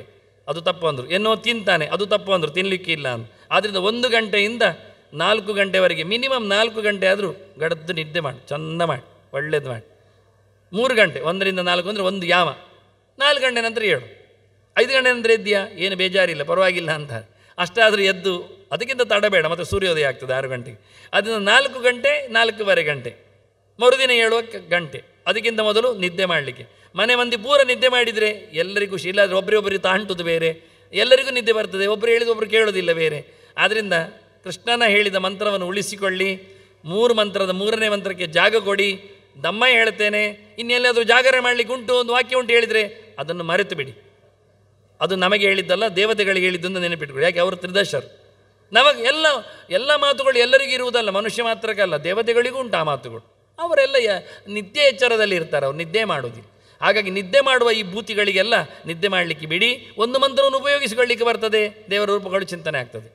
ಅದು ತಪ್ಪು ಅಂದರು. ಏನೋ ತಿಂತಾನೆ, ಅದು ತಪ್ಪು ಅಂದರು, ತಿನ್ನಲಿಕ್ಕೆ ಇಲ್ಲ ಅಂತ. ಆದ್ದರಿಂದ 1 ಗಂಟೆಯಿಂದ 4 ಗಂಟೆವರೆಗೆ ಮಿನಿಮಮ್ 4 ಗಂಟೆ ಆದರೂ ಗಡದ್ದು ನಿದ್ದೆ ಮಾಡಿ, ಚೆಂದ ಮಾಡಿ, ಒಳ್ಳೇದು ಮಾಡಿ. 3 ಗಂಟೆ 1ರಿಂದ 4 ಅಂದರೆ 1 ಯಾಮ. 4 ಗಂಟೆ ನಂತರ 7, 5 ಗಂಟೆ ನಂತರ ಎದ್ದೀಯಾ ಏನು ಬೇಜಾರಿಲ್ಲ, ಪರವಾಗಿಲ್ಲ ಅಂತಾರೆ. ಅಷ್ಟಾದರೂ ಎದ್ದು ಅದಕ್ಕಿಂತ ತಡಬೇಡ, ಮತ್ತು ಸೂರ್ಯೋದಯ ಆಗ್ತದೆ 6 ಗಂಟೆಗೆ. ಅದರಿಂದ 4 ಗಂಟೆ 4:15 ಗಂಟೆ, ಮರುದಿನ 7 ಗಂಟೆ, ಅದಕ್ಕಿಂತ ಮೊದಲು ನಿದ್ದೆ ಮಾಡಲಿಕ್ಕೆ. ಮನೆ ಮಂದಿ ಪೂರ ನಿದ್ದೆ ಮಾಡಿದರೆ ಎಲ್ಲರಿಗೂ ಖುಷಿ. ಇಲ್ಲಾದರೆ ಒಬ್ಬರೊಬ್ಬರಿಗೆ ತಾಂಟುದು ಬೇರೆ, ಎಲ್ಲರಿಗೂ ನಿದ್ದೆ ಬರ್ತದೆ, ಒಬ್ಬರು ಹೇಳಿದ ಒಬ್ಬರು ಕೇಳೋದಿಲ್ಲ ಬೇರೆ. ಆದ್ದರಿಂದ ಕೃಷ್ಣನ ಹೇಳಿದ ಮಂತ್ರವನ್ನು ಉಳಿಸಿಕೊಳ್ಳಿ. 3 ಮಂತ್ರದ 3ನೇ ಮಂತ್ರಕ್ಕೆ ಜಾಗ ಕೊಡಿ. ದಮ್ಮಯ್ಯ ಹೇಳ್ತೇನೆ, ಇನ್ನೆಲ್ಲಾದರೂ ಜಾಗರಣೆ ಮಾಡಲಿಕ್ಕೆ ಉಂಟು, ಒಂದು ವಾಕ್ಯ ಉಂಟು ಹೇಳಿದರೆ ಅದನ್ನು ಮರೆತು ಬಿಡಿ. ಅದು ನಮಗೆ ಹೇಳಿದ್ದಲ್ಲ, ದೇವತೆಗಳಿಗೆ ಹೇಳಿದ್ದನ್ನು ನೆನಪಿಟ್ಕೊಳ್ಳಿ. ಯಾಕೆ ಅವರು ತ್ರಿದಶರು. ನಮಗೆ ಎಲ್ಲ ಮಾತುಗಳು ಎಲ್ಲರಿಗೂ ಇರುವುದಲ್ಲ, ಮನುಷ್ಯ ಮಾತ್ರಕ್ಕಲ್ಲ, ದೇವತೆಗಳಿಗೂ ಉಂಟು ಆ ಮಾತುಗಳು. ಅವರೆಲ್ಲ ನಿದ್ದೆ ಎಚ್ಚರದಲ್ಲಿ ಇರ್ತಾರೆ, ಅವ್ರು ನಿದ್ದೆ ಮಾಡೋದಿಲ್ಲ. ಹಾಗಾಗಿ ನಿದ್ದೆ ಮಾಡುವ ಈ ಭೂತಿಗಳಿಗೆಲ್ಲ ನಿದ್ದೆ ಮಾಡಲಿಕ್ಕೆ ಬಿಡಿ. 1 ಮಂತ್ರವನ್ನು ಉಪಯೋಗಿಸಿಕೊಳ್ಳಿಕ್ಕೆ ಬರ್ತದೆ, ದೇವರ ರೂಪಗಳು ಚಿಂತನೆ ಆಗ್ತದೆ.